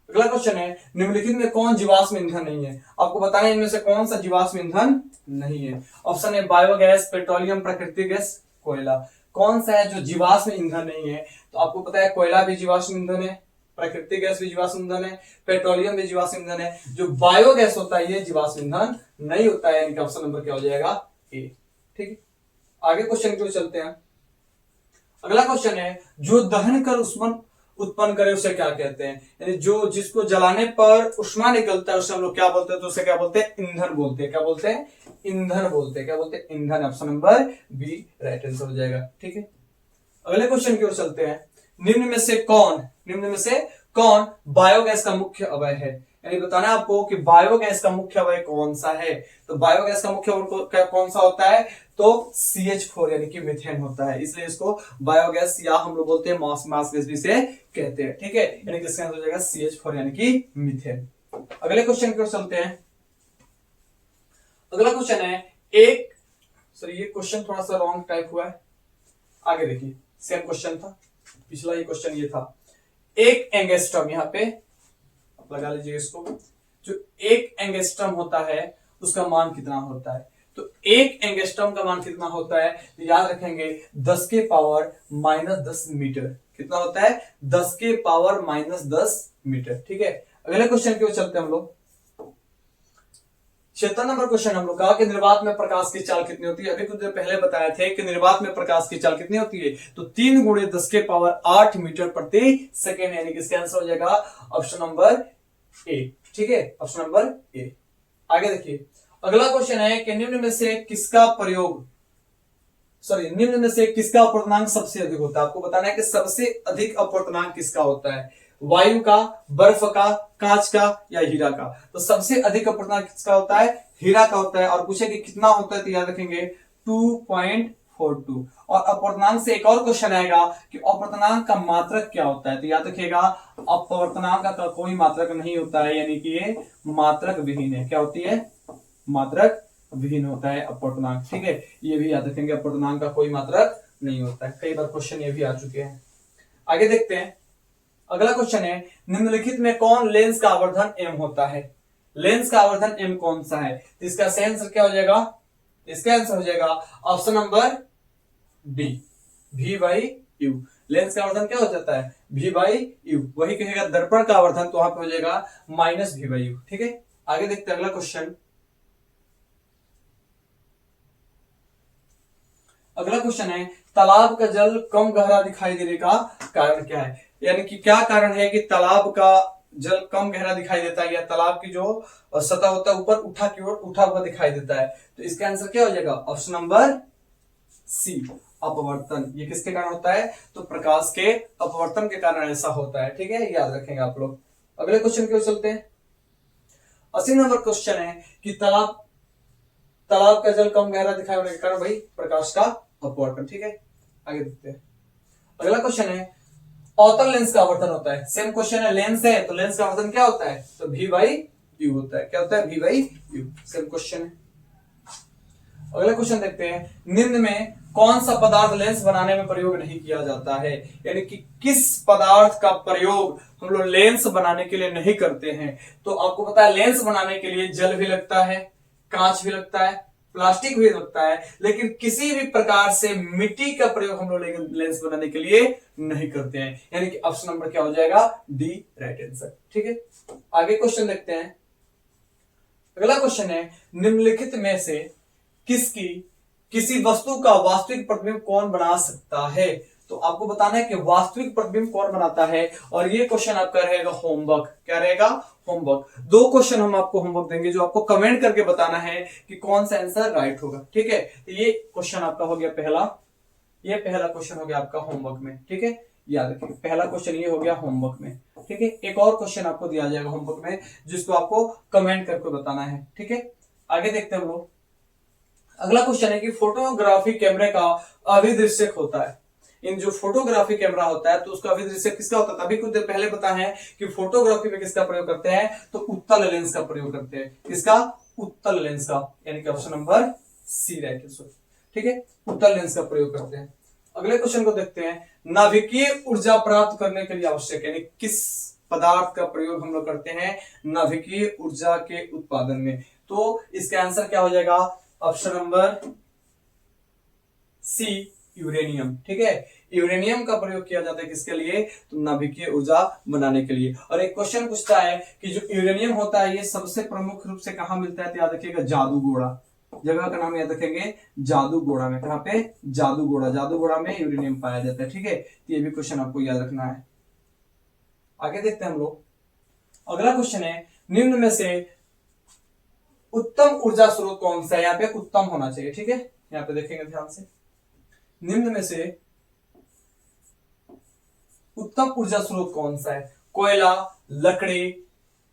अगला क्वेश्चन है निम्नलिखित में कौन जीवाश्म ईंधन नहीं है। आपको बताना है इनमें से कौन सा जीवाश्म ईंधन नहीं है। ऑप्शन है बायोगैस, पेट्रोलियम, प्राकृतिक गैस, कोयला। कौन सा है जो जीवाश्म ईंधन नहीं है, तो आपको पता है कोयला भी जीवाश्म ईंधन है, प्राकृतिक गैस भी जीवाश्म ईंधन है, पेट्रोलियम भी जीवाश्म ईंधन है। जो बायोगैस होता है ये जीवाश्म ईंधन नहीं होता है, इनका ऑप्शन नंबर क्या हो जाएगा, ए। ठीक है, आगे क्वेश्चन की ओर चलते हैं। अगला क्वेश्चन है जो दहन कर उष्मा उत्पन्न करे उसे क्या कहते हैं, यानी जो जिसको जलाने पर उष्मा निकलता है उसे हम लोग क्या बोलते हैं, तो उसे क्या बोलते हैं, ईंधन बोलते हैं। क्या बोलते हैं, ईंधन बोलते हैं। क्या बोलते हैं, ईंधन। Option number B right answer हो जाएगा। ठीक है, अगले क्वेश्चन की ओर चलते हैं। निम्न में से कौन बायोगैस का मुख्य अवयव है, यानी बताना है आपको कि बायोगैस का मुख्य अवयव कौन सा है। तो बायोगैस का मुख्य अवयव कौन सा होता है, तो CH4 यानी कि मीथेन होता है, इसलिए इसको बायोगैस या हम लोग बोलते हैं मास गैस भी से कहते हैं। ठीक है, यानी कि इसका आंसर हो जाएगा CH4 यानी कि मीथेन। अगले क्वेश्चन की ओर चलते हैं। अगला क्वेश्चन है ये क्वेश्चन थोड़ा सा रॉन्ग टाइप हुआ है। आगे देखिए, सेम क्वेश्चन था पिछला, ये क्वेश्चन ये था। एक एंगस्ट्रम, यहाँ पे आप लगा लीजिए इसको, जो एक एंगस्ट्रम होता है उसका मान कितना होता है। तो एक एंगस्ट्रम का मान कितना होता है, तो याद रखेंगे 10 के पावर -10 मीटर। कितना होता है, 10 के पावर -10 मीटर। ठीक है, अगले क्वेश्चन की ओर चलते हैं हम लोग। 76 नंबर क्वेश्चन हम लोग कहा कि निर्वात में प्रकाश की चाल कितनी होती है। अभी कुछ देर पहले बताए थे कि निर्वात में प्रकाश की चाल कितनी होती है, तो 3 × 10 के पावर 8 मीटर प्रति सेकेंड, यानी कि इसका आंसर हो जाएगा ऑप्शन नंबर ए। ठीक है, ऑप्शन नंबर ए। आगे देखिए, अगला क्वेश्चन है कि निम्न में से किसका अपूर्णांक सबसे अधिक होता है। आपको बताना है कि सबसे अधिक अपूर्णांक किसका होता है, वायु का, बर्फ का, कांच का या हीरा का। तो सबसे अधिक अपूर्णांक किसका होता है, हीरा का होता है। और पूछे कि कितना होता है, तो याद रखेंगे 2.42। और अपूर्णांक से एक और क्वेश्चन आएगा कि अपूर्णांक का मात्रक क्या होता है, तो याद रखिएगा अपूर्णांक का कोई मात्रक नहीं होता है, यानी कि ये मात्रक विहीन है। क्या होती है, मात्रक विहीन होता है अपूर्णांक। ठीक है, ये भी याद रखेंगे, अपूर्णांक का कोई मात्रक नहीं होता है। कई बार क्वेश्चन ये भी आ चुके हैं। आगे देखते हैं, अगला क्वेश्चन है निम्नलिखित में कौन लेंस का आवर्धन m होता है। लेंस का आवर्धन m कौन सा है, तो इसका सही आंसर क्या हो जाएगा, इसका आंसर हो जाएगा option number D, V by you. Lens का आवर्धन क्या हो जाता है, V बाई यू। वही कहेगा दर्पण का आवर्धन, तो वहां पे हो जाएगा माइनस V बाई यू। ठीक है, आगे देखते हैं अगला क्वेश्चन। अगला क्वेश्चन है तालाब का जल कम गहरा दिखाई देने का कारण क्या है। यानी कि क्या कारण है कि तालाब का जल कम गहरा दिखाई देता है, या तालाब की जो सतह होता है ऊपर उठा की ओर उठा हुआ दिखाई देता है। तो इसका आंसर क्या हो जाएगा, ऑप्शन नंबर सी, अपवर्तन। ये किसके कारण होता है, तो प्रकाश के अपवर्तन के कारण ऐसा होता है। ठीक है, याद रखेंगे आप लोग। अगले क्वेश्चन की ओर चलते हैं। 80 नंबर क्वेश्चन है कि तालाब तालाब का जल कम गहरा दिखाई होने के कारण भाई प्रकाश का अपवर्तन। ठीक है, आगे देखते हैं। अगला क्वेश्चन है अवतल लेंस का आवर्तन होता है। सेम क्वेश्चन है, लेंस है तो लेंस का आवर्तन क्या होता है, तो V बाई यू होता है। क्या होता है, V by you. Same question है। अगला क्वेश्चन देखते हैं, निम्न में कौन सा पदार्थ लेंस बनाने में प्रयोग नहीं किया जाता है। यानी कि किस पदार्थ का प्रयोग हम लोग लेंस बनाने के लिए नहीं करते हैं। तो आपको पता है लेंस बनाने के लिए जल भी लगता है, कांच भी लगता है, प्लास्टिक भी लगता है, लेकिन किसी भी प्रकार से मिट्टी का प्रयोग हम लोग लेंस बनाने के लिए नहीं करते हैं। यानी कि ऑप्शन नंबर क्या हो जाएगा, डी, राइट आंसर। ठीक है, आगे क्वेश्चन देखते हैं। अगला क्वेश्चन है निम्नलिखित में से किसी वस्तु का वास्तविक प्रतिबिंब कौन बना सकता है। तो आपको बताना है कि वास्तविक प्रतिबिंब कौन बनाता है, और ये क्वेश्चन आपका रहेगा होमवर्क। क्या रहेगा, होमवर्क। 2 क्वेश्चन हम आपको होमवर्क देंगे, जो आपको कमेंट करके बताना है कि कौन सा आंसर राइट होगा। ठीक है, तो ये क्वेश्चन आपका हो गया पहला, ये पहला क्वेश्चन हो गया आपका होमवर्क में। ठीक है, याद रखिए पहला क्वेश्चन ये हो गया होमवर्क में। ठीक है, एक और क्वेश्चन आपको दिया जाएगा होमवर्क में, जिसको आपको कमेंट करके बताना है। ठीक है, आगे देखते हैं हम लोग। अगला क्वेश्चन है कि फोटोग्राफी कैमरे का अभिदृश्यक होता है। इन जो फोटोग्राफी कैमरा होता है तो उसका अभिदृश्यक किसका होता है। अभी कुछ देर पहले पता है कि फोटोग्राफी में किसका प्रयोग करते हैं, तो उत्तल लेंस का प्रयोग करते हैं। किसका, उत्तल लेंस का, यानी कि option number C right answer. ठीक है, उत्तल लेंस का प्रयोग करते हैं। अगले क्वेश्चन को देखते हैं, नाभिकीय ऊर्जा प्राप्त करने के लिए आवश्यक, यानी किस पदार्थ का प्रयोग हम लोग करते हैं नाभिकीय ऊर्जा के उत्पादन में। तो इसका आंसर क्या हो जाएगा, ऑप्शन नंबर सी, यूरेनियम। ठीक है, यूरेनियम का प्रयोग किया जाता है किसके लिए, तो नाभिकीय ऊर्जा बनाने के लिए। और एक क्वेश्चन पूछता है कि जो यूरेनियम होता है ये सबसे प्रमुख रूप से कहां मिलता है, तो याद रखिएगा जादूगोड़ा, जगह का नाम याद रखेंगे जादूगोड़ा में। कहां पे, जादूगोड़ा, जादूगोड़ा में यूरेनियम पाया जाता है। ठीक है, तो ये भी क्वेश्चन आपको याद रखना है। आगे देखते हैं हम लोग। अगला क्वेश्चन है निम्न में से उत्तम ऊर्जा स्रोत कौन सा है। यहाँ पे उत्तम होना चाहिए। ठीक है, यहाँ पे देखेंगे ध्यान से, निम्न में से उत्तम ऊर्जा स्रोत कौन सा है, कोयला, लकड़ी,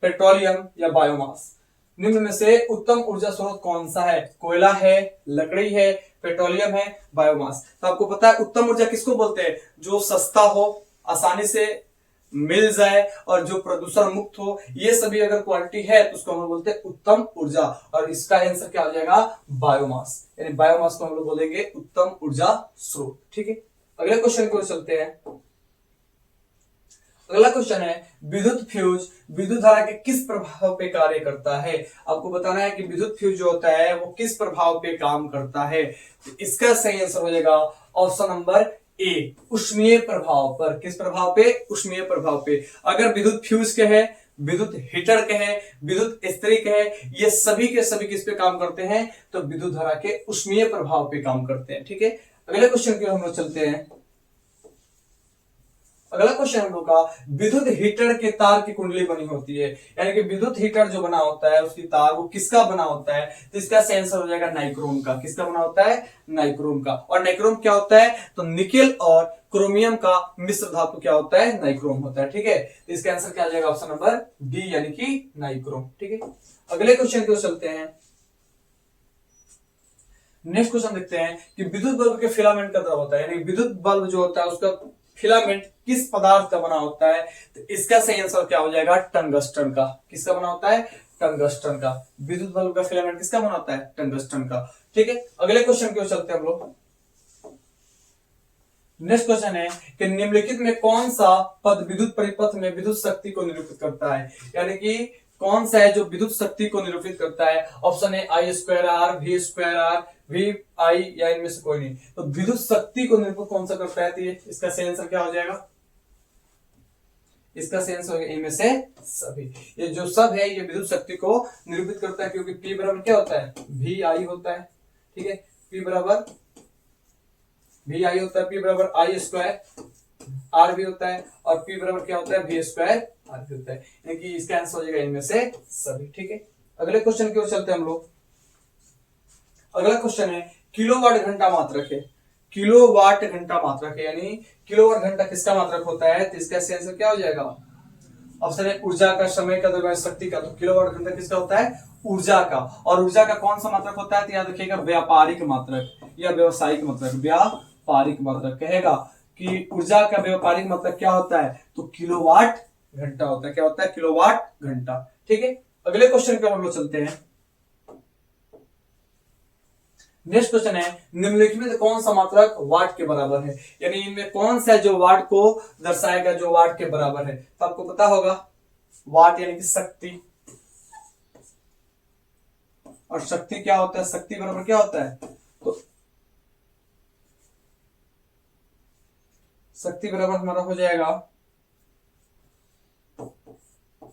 पेट्रोलियम या बायोमास। निम्न में से उत्तम ऊर्जा स्रोत कौन सा है, कोयला है, लकड़ी है, पेट्रोलियम है, बायोमास। तो आपको पता है उत्तम ऊर्जा किसको बोलते हैं, जो सस्ता हो, आसानी से मिल जाए और जो प्रदूषण मुक्त हो, ये सभी अगर क्वालिटी है तो उसको हम लोग बोलते हैं उत्तम ऊर्जा। और इसका आंसर क्या हो जाएगा, बायोमास, यानी बायोमास को हम लोग बोलेंगे उत्तम ऊर्जा स्रोत। ठीक है, अगले क्वेश्चन को चलते हैं। अगला क्वेश्चन है विद्युत फ्यूज विद्युत धारा के किस प्रभाव पे कार्य करता है। आपको बताना है कि विद्युत फ्यूज जो होता है वो किस प्रभाव पे काम करता है। तो इसका सही आंसर हो जाएगा ऑप्शन नंबर ए, उष्मीय प्रभाव पर। किस प्रभाव पे, उष्मीय प्रभाव पे। अगर विद्युत फ्यूज के है, विद्युत हीटर के है, विद्युत स्त्री के है, ये सभी के सभी किस पे काम करते हैं, तो विद्युत धारा के उष्मीय प्रभाव पे काम करते हैं। ठीक है, अगले क्वेश्चन की ओर हम लोग चलते हैं। अगला क्वेश्चन हम लोग का, विद्युत हीटर के तार की कुंडली बनी होती है, यानी कि विद्युत हीटर जो बना होता है उसकी तार वो किसका बना होता है, तो इसका आंसर हो जाएगा नाइक्रोम का। किसका बना होता है, नाइक्रोम का। और नाइक्रोम क्या होता है, तो निकेल और क्रोमियम का मिश्र धातु क्या होता है, नाइक्रोम होता है। ठीक है, तो इसका आंसर क्या आ जाएगा, ऑप्शन नंबर डी, यानी कि नाइक्रोम। ठीक है, अगले क्वेश्चन को चलते हैं। नेक्स्ट क्वेश्चन देखते हैं कि विद्युत बल्ब के फिलामेंट का द्रव होता है, यानी विद्युत बल्ब जो होता है उसका फिलामेंट किस पदार्थ का बना होता है, तो इसका सही आंसर क्या हो जाएगा, टंगस्टन का। किसका बना होता है, टंगस्टन का। विद्युत बल्ब का फिलामेंट किसका बना होता है, टंगस्टन का। ठीक है, अगले क्वेश्चन की ओर चलते हैं हम लोग। नेक्स्ट क्वेश्चन है कि निम्नलिखित में कौन सा पद विद्युत परिपथ में विद्युत शक्ति को निरूपित करता है, यानी कि कौन सा है जो विद्युत शक्ति को निरूपित करता है? ऑप्शन है I square R, V square R, V I, या इनमें से कोई नहीं। तो विद्युत शक्ति को निरूपित कौन सा करता है? तो ये इसका सही आंसर क्या हो जाएगा? इसका सही आंसर हो गया इनमें से सभी। ये जो सब है ये विद्युत शक्ति को निरूपित करता है, क्योंकि P बराबर क्या होता है? वी आई होता है। ठीक है, P बराबर वी आई होता है, P बराबर आई स्क्वायर आर भी होता है, और P बराबर क्या होता है? वी स्क्वायर आर भी होता है। यानी कि इसका आंसर हो जाएगा इनमें से सभी। ठीक है, अगले क्वेश्चन की ओर चलते हैं हम लोग। अगला क्वेश्चन है किलोवाट घंटा मात्रक है। किलोवाट घंटा मात्रक है, यानी किलोवाट घंटा किसका मात्रक होता है? तो इसका सही आंसर क्या हो जाएगा? ऑप्शन है ऊर्जा का, समय का, द्रव्यमान शक्ति का। तो किलोवाट घंटा किसका होता है? ऊर्जा का। और ऊर्जा का कौन सा मात्रक होता है? तो याद रखिएगा व्यापारिक मात्रक या व्यवसायिक मात्रक। व्यापारिक मात्रक कहेगा कि ऊर्जा का व्यापारिक मात्रक क्या होता है? तो किलोवाट घंटा होता है। क्या होता है? किलोवाट घंटा। ठीक है, अगले क्वेश्चन पे हम लोग चलते हैं। नेक्स्ट क्वेश्चन है निम्नलिखित में कौन सा मात्रक वाट के बराबर है? यानी इनमें कौन सा जो वाट को दर्शाएगा, जो वाट के बराबर है? तो आपको पता होगा वाट यानी कि शक्ति, और शक्ति क्या होता है? शक्ति बराबर क्या होता है? तो शक्ति बराबर हमारा हो जाएगा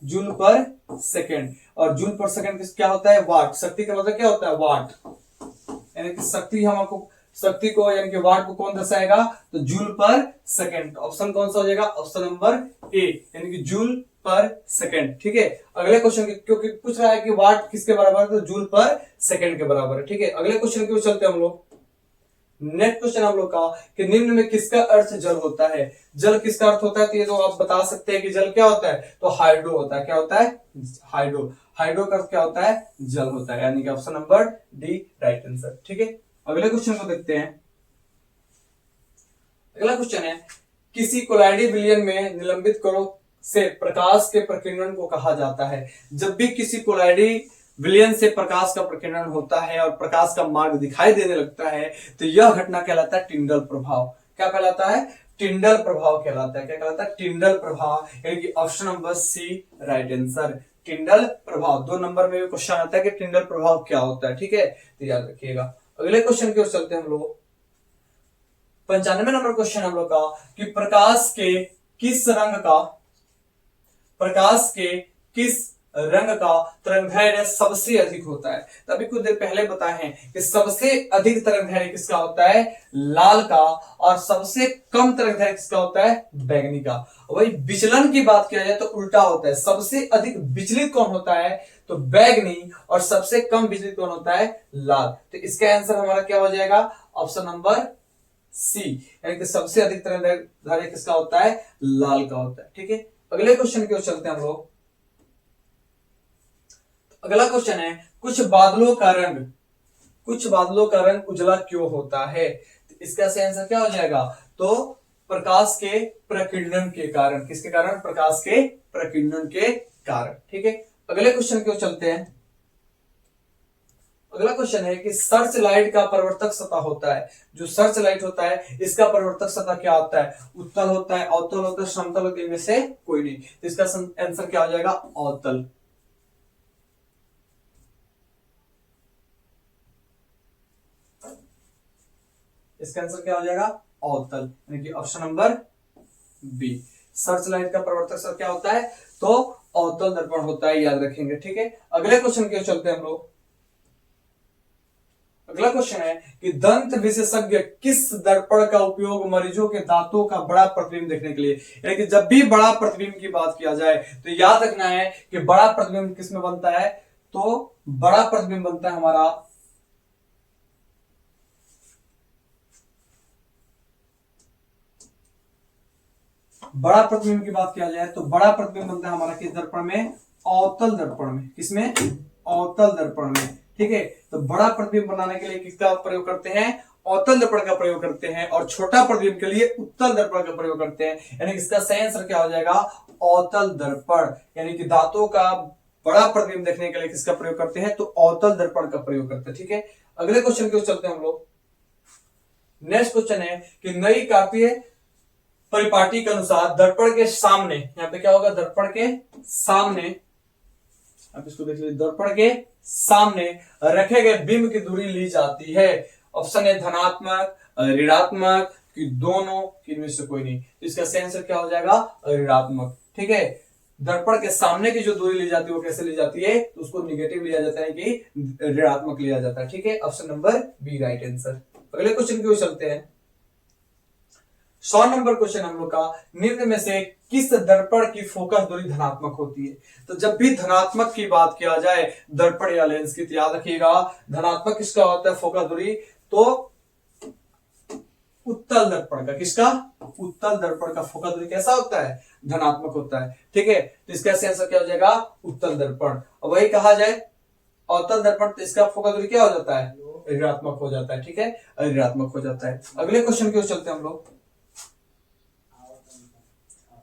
जूल पर सेकेंड, और जूल पर सेकेंड क्या होता है? वाट। शक्ति का मतलब क्या होता है? वाट। यानी कि शक्ति शक्ति को यानी कि वाट को कौन दर्शाएगा? तो जूल पर सेकेंड। ऑप्शन कौन सा हो जाएगा? ऑप्शन नंबर ए, यानी कि जूल पर सेकेंड। ठीक है, अगले क्वेश्चन क्योंकि पूछ रहा है कि वाट किसके बराबर है, तो जूल पर सेकेंड के बराबर है। ठीक है, अगले क्वेश्चन की ओर चलते हैं हम लोग। नेक्स्ट क्वेश्चन हम लोग का कि निम्न में किसका अर्थ जल होता है? जल किसका अर्थ होता है? तो ये तो आप बता सकते हैं कि जल क्या होता है? तो हाइड्रो होता है। क्या होता है? हाइड्रो। हाइड्रो का अर्थ क्या होता है? जल होता है, यानी कि option number D right answer. ठीक है, अगले क्वेश्चन को देखते हैं। अगला क्वेश्चन है किसी कोलाइडी विलयन में निलंबित कणों से प्रकाश के प्रकीर्णन को कहा जाता है। जब भी किसी कोलाइडी विलयन से प्रकाश का प्रकीर्णन होता है और प्रकाश का मार्ग दिखाई देने लगता है, तो यह घटना कहलाता है टिंडल प्रभाव। क्या कहलाता है? टिंडल प्रभाव कहलाता है। क्या कहलाता है? टिंडल प्रभाव, यानी कि option number C right answer. Tyndall प्रभाव 2 नंबर में भी क्वेश्चन आता है कि टिंडल प्रभाव क्या होता है। ठीक है, तो याद रखिएगा। अगले क्वेश्चन की ओर चलते हैं हम लोग। 95 नंबर क्वेश्चन हम लोग का कि प्रकाश के किस रंग का तरंगदैर्घ्य सबसे अधिक होता है? तभी कुछ देर पहले बताए हैं कि सबसे अधिक तरंगदैर्घ्य किसका होता है? लाल का, और सबसे कम तरंगदैर्घ्य किसका होता है? बैंगनी का। वही विचलन की बात किया जाए तो उल्टा होता है। सबसे अधिक विचलित कौन होता है? तो बैंगनी, और सबसे कम विचलित कौन होता है? लाल। तो इसका आंसर हमारा क्या हो जाएगा? ऑप्शन नंबर सी, यानी कि सबसे अधिक तरंगदैर्घ्य किसका होता है? लाल का होता है। ठीक है, अगले क्वेश्चन की ओर चलते हैं हम लोग। अगला क्वेश्चन है कुछ बादलों का रंग उजला क्यों होता है? तो इसका सही आंसर क्या हो जाएगा? तो प्रकाश के प्रकीर्णन के कारण। किसके कारण? प्रकाश के प्रकीर्णन के कारण। ठीक है, अगले क्वेश्चन की ओर चलते हैं। अगला क्वेश्चन है कि सर्च लाइट का परिवर्तक सतह होता है। जो सर्च लाइट होता है इसका परिवर्तक सतह क्या होता है? उत्तल होता है, अवतल होता है, समतल होता है, इनमें से कोई नहीं। तो इसका आंसर क्या हो जाएगा? अवतल। इसका आंसर क्या हो जाएगा? अवतल, यानी कि option number B. Search light का परिवर्तक सतह क्या होता है? तो अवतल दर्पण होता है, याद रखेंगे। ठीक है, अगले क्वेश्चन के चलते हैं हम लोग। अगला क्वेश्चन है कि दंत विशेषज्ञ किस दर्पण का उपयोग मरीजों के दांतों का बड़ा प्रतिबिंब देखने के लिए? यानी कि जब भी बड़ा प्रतिबिंब की बात किया जाए तो याद रखना है कि बड़ा प्रतिबिंब किस में बनता है? तो बड़ा प्रतिबिंब बनता है हमारा बड़ा प्रतिबिंब की बात किया जाए तो बड़ा प्रतिबिंब बनता है हमारा किस दर्पण में? अवतल दर्पण में। किसमें? अवतल दर्पण में। ठीक है, तो बड़ा प्रतिबिंब बनाने के लिए किसका प्रयोग करते हैं? अवतल दर्पण का प्रयोग करते हैं, और छोटा प्रतिबिंब के लिए उत्तल दर्पण का प्रयोग करते हैं। यानी इसका सही आंसर क्या हो जाएगा? अवतल दर्पण। यानी कि दांतों का बड़ा प्रतिबिंब देखने के लिए किसका प्रयोग करते हैं? तो अवतल दर्पण का प्रयोग करते हैं। ठीक है, अगले क्वेश्चन की ओर चलते हैं हम लोग। नेक्स्ट क्वेश्चन है कि नई कार्तीय परिपाटी के अनुसार दर्पण के सामने, यहां पे क्या होगा? दर्पण के सामने आप इसको देख लीजिए, दर्पण के सामने रखे गए बिंब की दूरी ली जाती है। ऑप्शन है धनात्मक, ऋणात्मक, कि दोनों, कि इनमें से कोई नहीं। तो इसका सही आंसर क्या हो जाएगा? ऋणात्मक। ठीक है, दर्पण के सामने की जो दूरी ली जाती है वो कैसे ली जाती है? तो उसको निगेटिव लिया जाता है कि ऋणात्मक लिया जाता है। ठीक है, option number B right answer. अगले क्वेश्चन की ओर चलते हैं। 100 नंबर क्वेश्चन हम लोग का, निम्न में से किस दर्पण की फोकस दूरी धनात्मक होती है? तो जब भी धनात्मक की बात किया जाए दर्पण या लेंस की, तो याद रखिएगा धनात्मक किसका होता है फोकस दूरी? तो उत्तल दर्पण का। किसका? उत्तल दर्पण का फोकस दूरी कैसा होता है? धनात्मक होता है। ठीक है, तो इसका सही आंसर क्या हो जाएगा? उत्तल दर्पण। और वही कहा जाए अवतल दर्पण, तो इसका फोकस दूरी क्या हो जाता है? ऋणात्मक हो जाता है। ठीक है, ऋणात्मक हो जाता है। अगले क्वेश्चन की ओर चलते हैं हम लोग।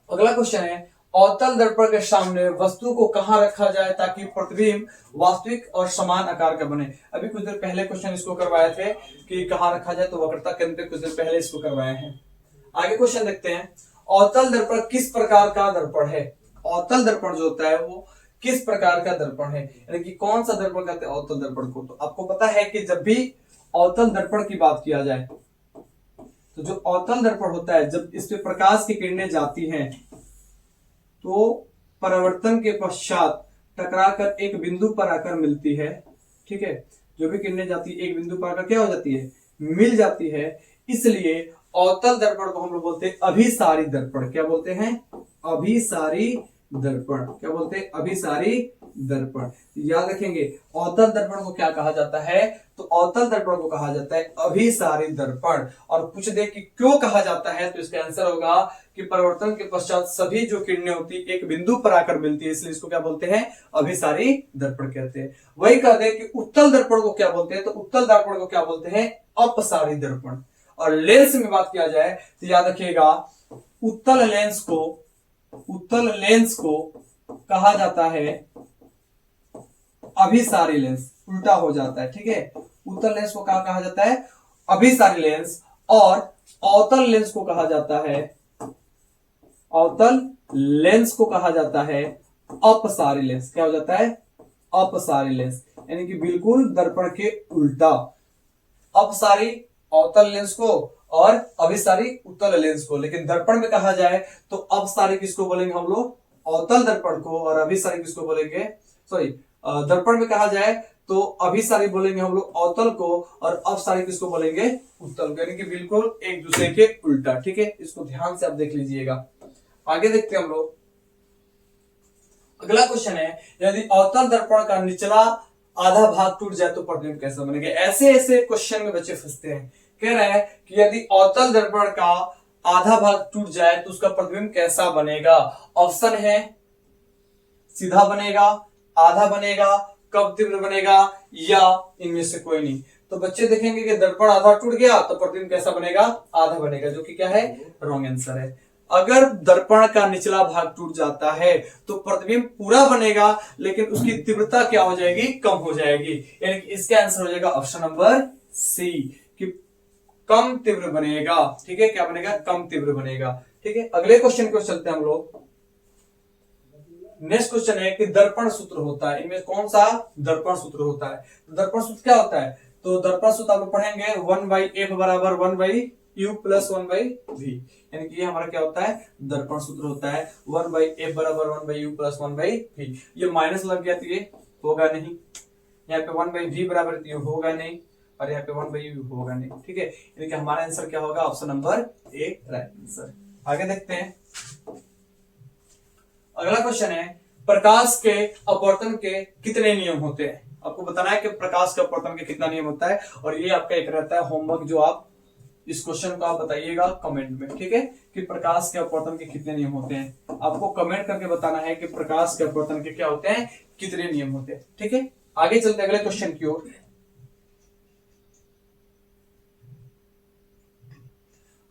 अगला क्वेश्चन है, अवतल दर्पण के सामने वस्तु को कहां रखा जाए ताकि प्रतिबिंब वास्तविक और समान आकार का बने? अभी कुछ देर पहले क्वेश्चन इसको करवाए थे कि कहां रखा जाए, तो वक्रता केंद्र पे कुछ देर पहले इसको करवाए हैं। आगे क्वेश्चन देखते हैं, अवतल दर्पण किस प्रकार का दर्पण है? अवतल दर्पण जो होता है वो किस प्रकार का दर्पण है, यानी कि कौन सा दर्पण कहते हैं अवतल दर्पण को? तो आपको पता है कि जब भी अवतल दर्पण की बात किया जाए तो जो अवतल दर्पण होता है, जब इस पे प्रकाश की किरणें जाती हैं तो परावर्तन के पश्चात टकराकर एक बिंदु पर आकर मिलती है। ठीक है, जो भी किरणें जाती है एक बिंदु पर आकर क्या हो जाती है? मिल जाती है। इसलिए अवतल दर्पण को हम लोग बोलते हैं अभिसारी दर्पण। क्या बोलते हैं? अभिसारी दर्पण। क्या बोलते हैं? अभिसारी दर्पण। याद रखेंगे अवतल दर्पण को क्या कहा जाता है? तो अवतल दर्पण को कहा जाता है अभिसारी दर्पण। और पूछ दे कि क्यों कहा जाता है, तो इसका आंसर होगा कि परावर्तन के पश्चात सभी जो किरणें होती है एक बिंदु पर आकर मिलती है, इसलिए इसको क्या बोलते हैं? अभिसारी दर्पण कहते हैं। वही कह दे कि उत्तल दर्पण को क्या बोलते हैं, तो उत्तल दर्पण को क्या बोलते हैं? अपसारी दर्पण। और लेंस में बात किया जाए तो याद रखिएगा उत्तल लेंस को कहा जाता है अभिसारी लेंस। उल्टा हो जाता है। ठीक है, उत्तल लेंस को क्या कहा जाता है? अभिसारी लेंस। और अवतल लेंस को कहा जाता है अपसारी लेंस। क्या हो जाता है? अपसारी लेंस, यानी कि बिल्कुल दर्पण के उल्टा। अपसारी अवतल लेंस को और अभिसारी उत्तल लेंस को। लेकिन दर्पण में कहा जाए तो अपसारी किसको बोलेंगे हम लोग? अवतल दर्पण को। और अभिसारी किसको बोलेंगे? सॉरी, दर्पण में कहा जाए तो अभिसारी बोलेंगे हम लोग अवतल को, और अपसारी किसको बोलेंगे? उत्तल को, यानी कि बिल्कुल एक दूसरे के उल्टा। ठीक है, इसको ध्यान से आप देख लीजिएगा। आगे देखते हैं हम लोग। अगला क्वेश्चन है, यदि अवतल दर्पण का निचला आधा भाग टूट जाए तो प्रतिबिंब कैसा बनेगा? ऐसे ऐसे क्वेश्चन में बच्चे फंसते हैं। कह रहा है कि यदि अवतल दर्पण का आधा भाग टूट जाए तो उसका प्रतिबिंब कैसा बनेगा? ऑप्शन है सीधा बनेगा, आधा बनेगा, कम तीव्र बनेगा, या इनमें से कोई नहीं। तो बच्चे देखेंगे कि दर्पण आधा टूट गया तो प्रतिबिंब कैसा बनेगा? आधा बनेगा, जो कि क्या है? रॉन्ग आंसर है। अगर दर्पण का निचला भाग टूट जाता है तो प्रतिबिंब पूरा बनेगा, लेकिन उसकी तीव्रता क्या हो जाएगी? कम हो जाएगी। यानी कि इसका आंसर हो जाएगा ऑप्शन नंबर सी, कि कम तीव्र बनेगा। ठीक है, क्या बनेगा? कम तीव्र बनेगा। ठीक है, अगले क्वेश्चन को चलते हैं हम लोग। नेक्स्ट क्वेश्चन है कि दर्पण सूत्र होता है, इनमें कौन सा दर्पण सूत्र होता है? तो दर्पण सूत्र क्या होता है? तो दर्पण सूत्र आप लोग पढ़ेंगे 1/f बराबर 1/u प्लस 1/v, यानी कि हमारा क्या होता है? दर्पण सूत्र होता है 1/f बराबर 1/u प्लस 1/v। ये माइनस लग गया तो ये होगा नहीं, यहाँ पे 1/v बराबर ये होगा नहीं, और यहाँ पे 1/u होगा नहीं। ठीक है, यानी कि हमारा आंसर क्या होगा? Option number A right answer. आगे देखते हैं। अगला क्वेश्चन है, प्रकाश के अपवर्तन के कितने नियम होते हैं? आपको बताना है कि प्रकाश के अपवर्तन के कितना नियम होता है, और ये आपका एक रहता है होमवर्क, जो आप इस क्वेश्चन को आप बताइएगा कमेंट में। ठीक है, कि प्रकाश के अपवर्तन के कितने नियम होते हैं। आपको कमेंट करके बताना है कि प्रकाश के अपवर्तन के क्या होते हैं, कितने नियम होते हैं। ठीक है, आगे चलते अगले क्वेश्चन की ओर।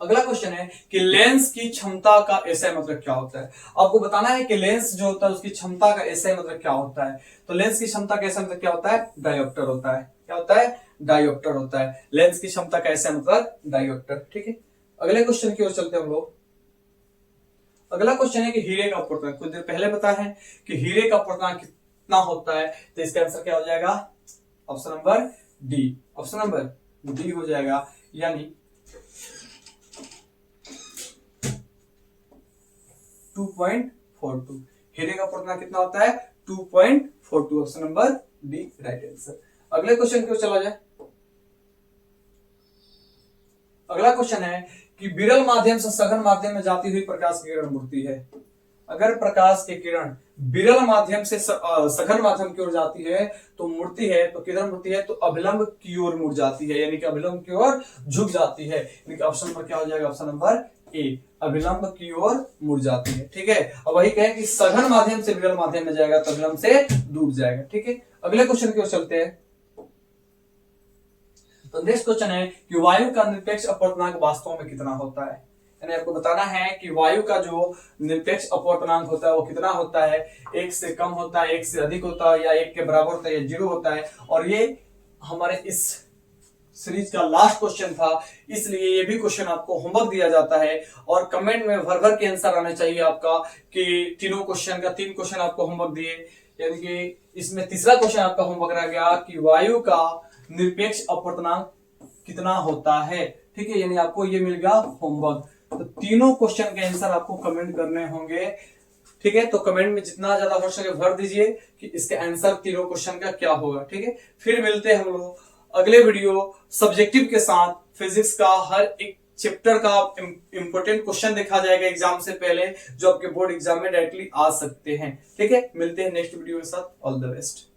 अगला क्वेश्चन है कि लेंस की क्षमता का एसआई मतलब क्या होता है? आपको बताना है कि लेंस जो होता है उसकी क्षमता का एसआई मतलब क्या होता है। तो लेंस की क्षमता का एसआई मतलब क्या होता है? डायोप्टर होता है। क्या होता है? डायोप्टर होता है। लेंस की क्षमता का एसआई मतलब डायोप्टर। ठीक है, अगले क्वेश्चन की ओर चलते हैं हम लोग। अगला क्वेश्चन है कि हीरे का अपवर्तन, कुछ देर पहले बताया है कि हीरे का अपवर्तन कितना होता है, तो इसका आंसर क्या हो जाएगा, option number D, option number D हो जाएगा, यानी 2.42। हीरे का अपवर्तनांक कितना होता है, 2.42, option number D right answer. अगले क्वेश्चन की ओर चला जाए। अगला क्वेश्चन है कि विरल माध्यम से सघन माध्यम में जाती हुई प्रकाश की किरण मुड़ती है। अगर प्रकाश की किरण विरल माध्यम से सघन माध्यम की ओर जाती है तो मुड़ती है, तो किधर मुड़ती है, तो अभिलंब की ओर मुड़ जाती है, यानी कि अभिलंब की ओर झुक जाती है, यानी कि ऑप्शन नंबर क्या हो जाएगा, ऑप्शन नंबर ए, अभिलंब की ओर मुड़ जाती है। ठीक है, अब वही कहें कि सघन माध्यम से विरल माध्यम में जाएगा तो अभिलंब से दूर जाएगा। ठीक है, अगले क्वेश्चन की ओर चलते हैं। तो नेक्स्ट क्वेश्चन है कि वायु का निरपेक्ष अपवर्तनांक वास्तव में कितना होता है, यानी आपको बताना है कि वायु का जो निरपेक्ष अपवर्तनांक होता है वो कितना होता है, एक से कम होता है, एक से अधिक होता है, या एक के बराबर होता है, या जीरो होता है। और ये हमारे इस सीरीज का लास्ट क्वेश्चन था, इसलिए ये भी क्वेश्चन आपको होमवर्क दिया जाता है और कमेंट में भर भर के आंसर आने चाहिए आपका, कि तीनों क्वेश्चन का 3 क्वेश्चन आपको होमवर्क दिए, यानी कि इसमें तीसरा क्वेश्चन आपका होमवर्क रह गया कि वायु का निरपेक्ष अपवर्तनांक कितना होता है। ठीक है, यानी आपको ये मिल गया होमवर्क। तो तीनों क्वेश्चन के आंसर आपको कमेंट करने होंगे। ठीक है, तो कमेंट में जितना ज्यादा हो सके भर दीजिए कि इसके आंसर तीनों क्वेश्चन का क्या होगा। ठीक है, फिर मिलते हैं हम लोग अगले वीडियो सब्जेक्टिव के साथ। फिजिक्स का हर एक चैप्टर का इंपोर्टेंट क्वेश्चन देखा जाएगा एग्जाम से पहले, जो आपके बोर्ड एग्जाम में डायरेक्टली आ सकते हैं। ठीक है, मिलते हैं नेक्स्ट वीडियो के साथ। All the best.